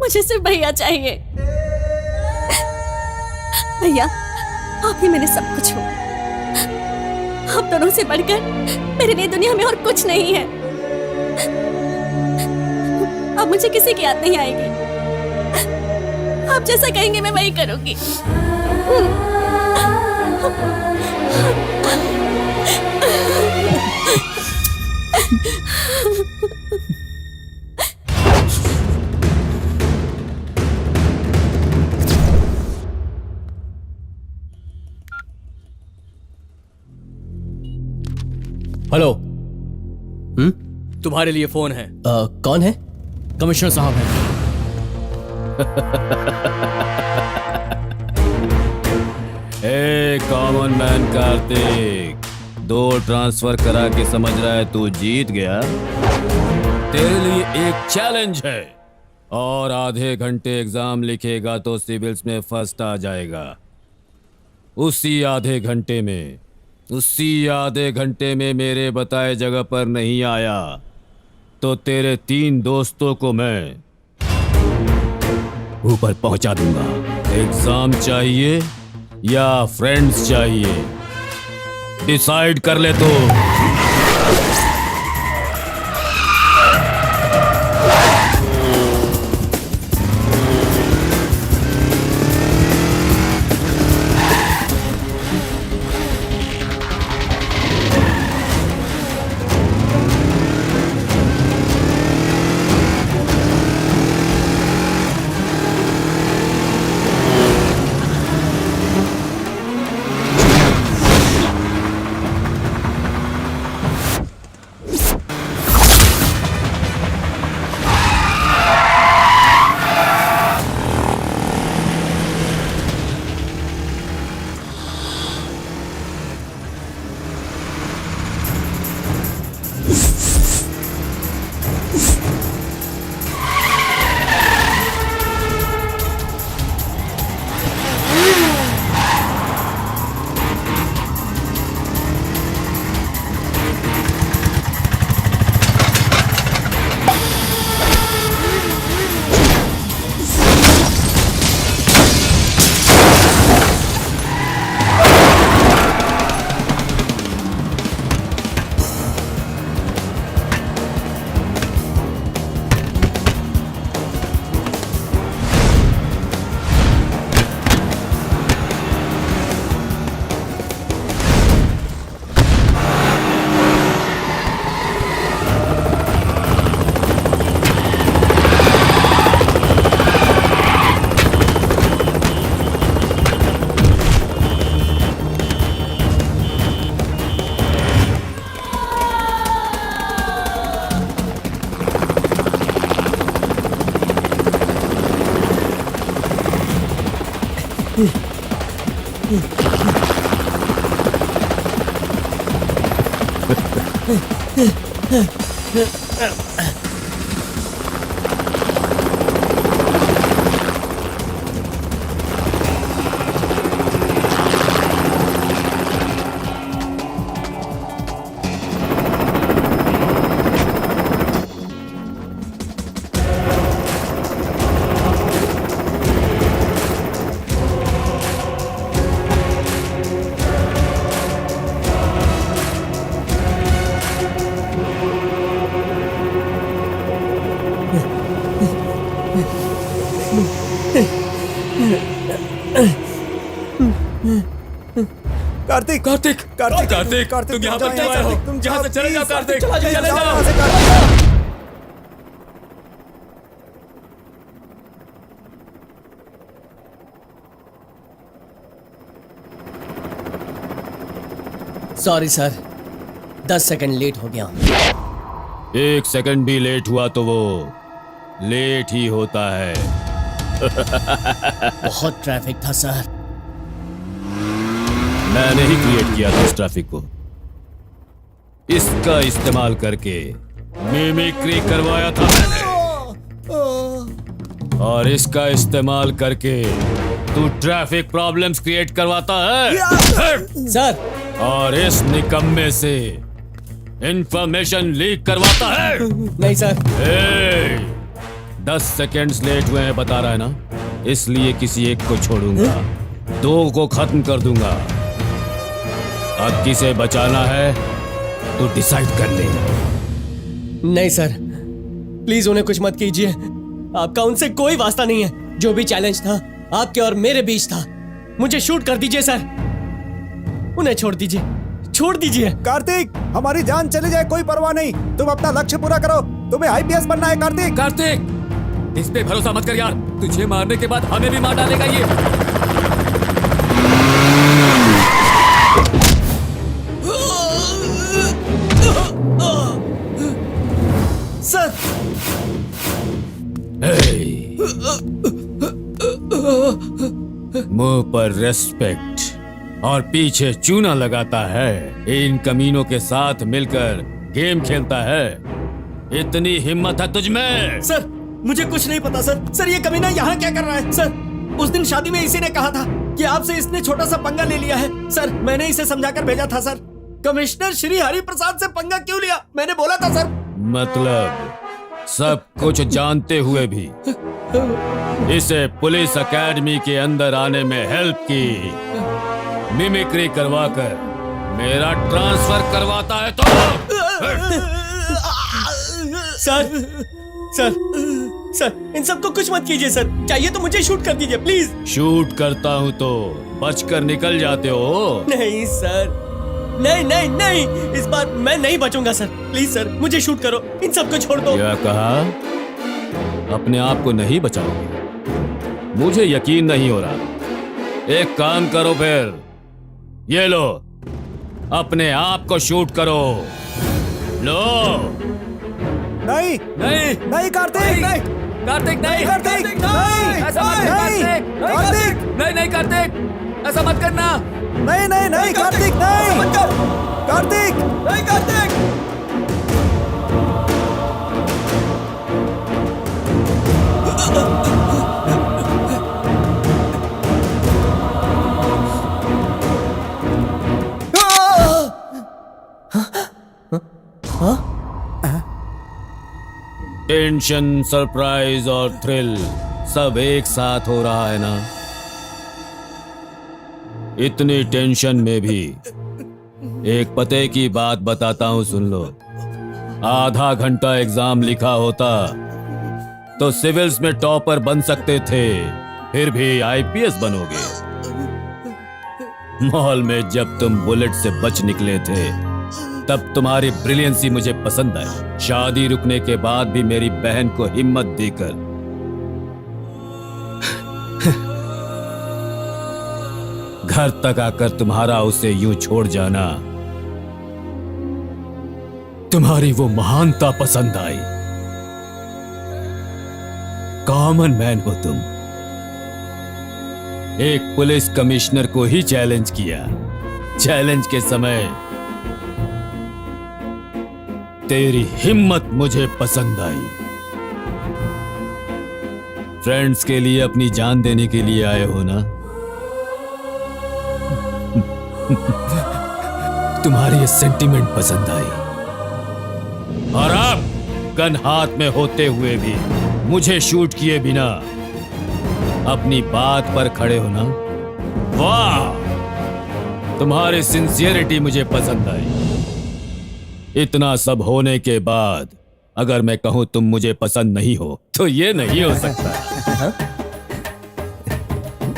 मुझे सिर्फ भैया चाहिए। भैया, आप ही मेरे सब कुछ हो। आप दोनों से बढ़कर मेरे लिए दुनिया में और कुछ नहीं है। अब मुझे किसी की याद नहीं आएगी। आप जैसा कहेंगे मैं वही करूंगी। हेलो। तुम्हारे लिए फोन है। कौन है? कमिश्नर साहब हैं। ए कॉमन मैन कार्तिक, 2 ट्रांसफर करा के समझ रहा है तू जीत गया? तेरे लिए एक चैलेंज है, और आधे घंटे एग्जाम लिखेगा तो सिविल्स में फर्स्ट आ जाएगा। उसी आधे घंटे में मेरे बताए जगह पर नहीं आया तो तेरे 3 दोस्तों को मैं ऊपर पहुंचा दूंगा। एग्जाम चाहिए या फ्रेंड्स चाहिए? डिसाइड कर ले तो। कार्तिक कार्तिक कार्तिक कार्तिक तुम यहाँ पर क्यों आए हो? तुम यहाँ से चले जाओ कार्तिक, चले जाओ जाओ। यहाँ से, Kartik. Sorry sir, 10 second late हो गया हूँ। 1 सेकंड भी लेट हुआ तो वो लेट ही होता है। बहुत ट्रैफिक था सर। मैंने ही क्रिएट किया था इस ट्रैफिक को। इसका इस्तेमाल करके मिमिक्री करवाया था मैंने, और इसका इस्तेमाल करके तू ट्रैफिक प्रॉब्लम्स क्रिएट करवाता है सर। और इस निकम्मे से इंफॉर्मेशन लीक करवाता है। नहीं सर। 10 सेकेंड्स लेट हुए हैं बता रहा है ना, इसलिए किसी एक को छोड़ूंगा, 2 को खत्म कर दूंगा। अब किसे बचाना है तो डिसाइड कर ले। नहीं सर, प्लीज उन्हें कुछ मत कीजिए। आपका उनसे कोई वास्ता नहीं है। जो भी चैलेंज था आपके और मेरे बीच था। मुझे शूट कर दीजिए सर। उन्हें छोड़ दीजिए, छोड़ दीजिए। कार्तिक, हमारी जान चली जाए कोई परवाह नहीं, तुम अपना लक्ष्य पूरा करो। तुम्हें आईपीएस बनना है कार्तिक। कार्तिक, इस पे भरोसा मत कर यार, तुझे मारने के बाद हमें भी मार डालेगा ये। सर। मुंह पर रेस्पेक्ट और पीछे चूना लगाता है, इन कमीनों के साथ मिलकर गेम खेलता है। इतनी हिम्मत है तुझ में? सर मुझे कुछ नहीं पता सर। सर ये कमीना यहाँ क्या कर रहा है? सर उस दिन शादी में इसी ने कहा था कि आपसे इसने छोटा सा पंगा ले लिया है। सर मैंने इसे समझाकर भेजा था सर। कमिश्नर श्री हरि प्रसाद से पंगा क्यों लिया? मैंने बोला था सर। मतलब सब कुछ जानते हुए भी इसे पुलिस एकेडमी के अंदर आने में हेल्प की, मिमिक्री करवाकर मेरा ट्रांसफर करवाता है तो? सर सर सर इन सबको कुछ मत कीजिए सर। चाहिए तो मुझे शूट कर दीजिए प्लीज। शूट करता हूँ तो बचकर निकल जाते हो? नहीं सर, नहीं नहीं नहीं, इस बार मैं नहीं बचूंगा सर। प्लीज सर मुझे शूट करो, इन सबको छोड़ दो। क्या कहा? अपने आप को नहीं बचाओगे? मुझे यकीन नहीं हो रहा। एक काम करो फिर, ये लो, अपने आप को शूट करो। लो। नहीं नहीं नहीं कार्तिक, नहीं कार्तिक, नहीं कार्तिक, नहीं ऐसा मत कर कार्तिक, कार्तिक, नहीं नहीं कार्तिक, ऐसा मत करना। नहीं नहीं नहीं कार्तिक, नहीं कार्तिक, नहीं कार्तिक। टेंशन, सरप्राइज और थ्रिल सब एक साथ हो रहा है ना? इतनी टेंशन में भी एक पते की बात बताता हूं, सुन लो। आधा घंटा एग्जाम लिखा होता तो सिविल्स में टॉपर बन सकते थे, फिर भी आईपीएस बनोगे। मॉल में जब तुम बुलेट से बच निकले थे तब तुम्हारी ब्रिलियंसी मुझे पसंद आई। शादी रुकने के बाद भी मेरी बहन को हिम्मत देकर घर तक आकर तुम्हारा उसे यूं छोड़ जाना, तुम्हारी वो महानता पसंद आई। कॉमन मैन हो तुम, एक पुलिस कमिश्नर को ही चैलेंज किया। चैलेंज के समय तेरी हिम्मत मुझे पसंद आई। फ्रेंड्स के लिए अपनी जान देने के लिए आए हो ना? तुम्हारी ये सेंटीमेंट पसंद आई। और अब गन हाथ में होते हुए भी मुझे शूट किए बिना अपनी बात पर खड़े हो ना? वाह, तुम्हारी सिंसियरिटी मुझे पसंद आई। इतना सब होने के बाद अगर मैं कहूं तुम मुझे पसंद नहीं हो तो ये नहीं हो सकता।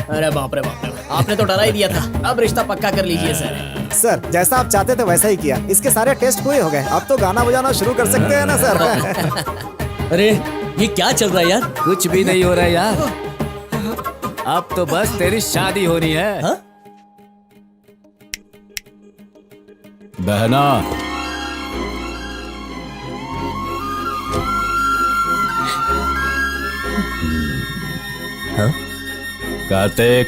अरे बाप रे बाप रे, आपने तो डरा ही दिया था। अब रिश्ता पक्का कर लीजिए सर। सर जैसा आप चाहते थे वैसा ही किया। इसके सारे टेस्ट पूरे हो गए, अब तो गाना बजाना शुरू कर सकते हैं ना सर? अरे ये क्या चल रहा है यार? कुछ भी नहीं हो रहा है यार। अब तो बस तेरी शादी होनी है। हाँ? बहना, हाँ? कार्तिक,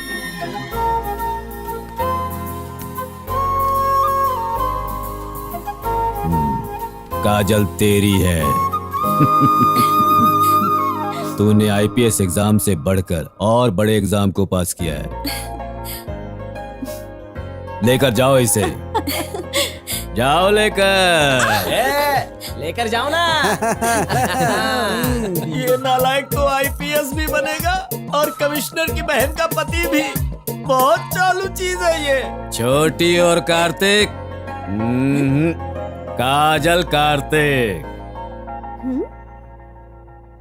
काजल तेरी है। तूने आईपीएस एग्जाम से बढ़कर और बड़े एग्जाम को पास किया है। लेकर जाओ इसे, जाओ लेकर। लेकर जाओ ना। ये नालायक तो आईपीएस भी बनेगा और कमिश्नर की बहन का पति भी। बहुत चालू चीज है ये। छोटी और कार्तिक, काजल कार्तिक,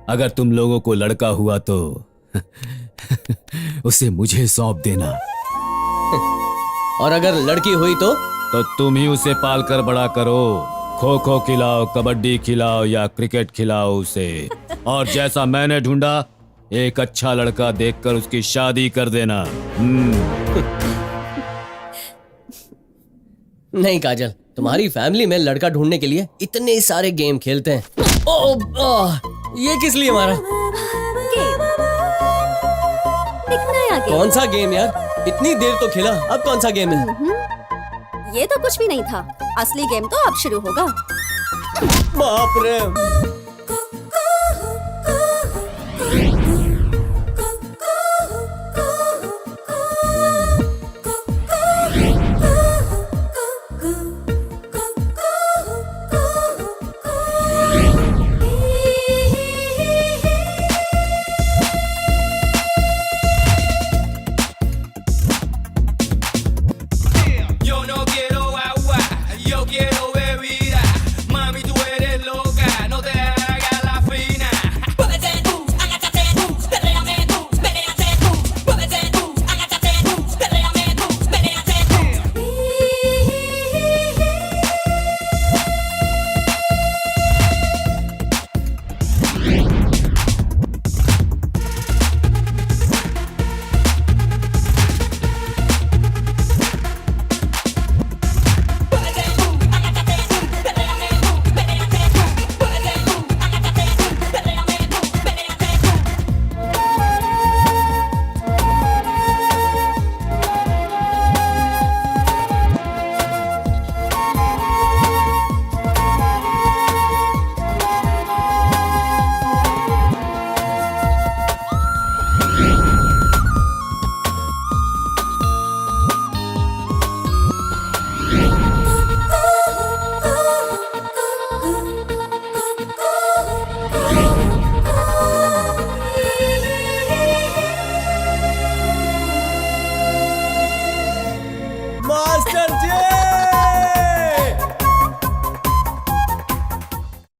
अगर तुम लोगों को लड़का हुआ तो उसे मुझे सौंप देना। और अगर लड़की हुई तो तुम ही उसे पाल कर बड़ा करो। खो खो खिलाओ, कबड्डी खिलाओ या क्रिकेट खिलाओ उसे। और जैसा मैंने ढूंढा, एक अच्छा लड़का देखकर उसकी शादी कर देना। नहीं काजल, तुम्हारी फैमिली में लड़का ढूंढने के लिए इतने सारे गेम खेलते हैं। ये किस लिए मारा? कौन सा गेम यार? इतनी देर तो खेला, अब कौन सा गेम है? ये तो कुछ भी नहीं था। असली गेम तो अब शुरू होगा। बाप रे,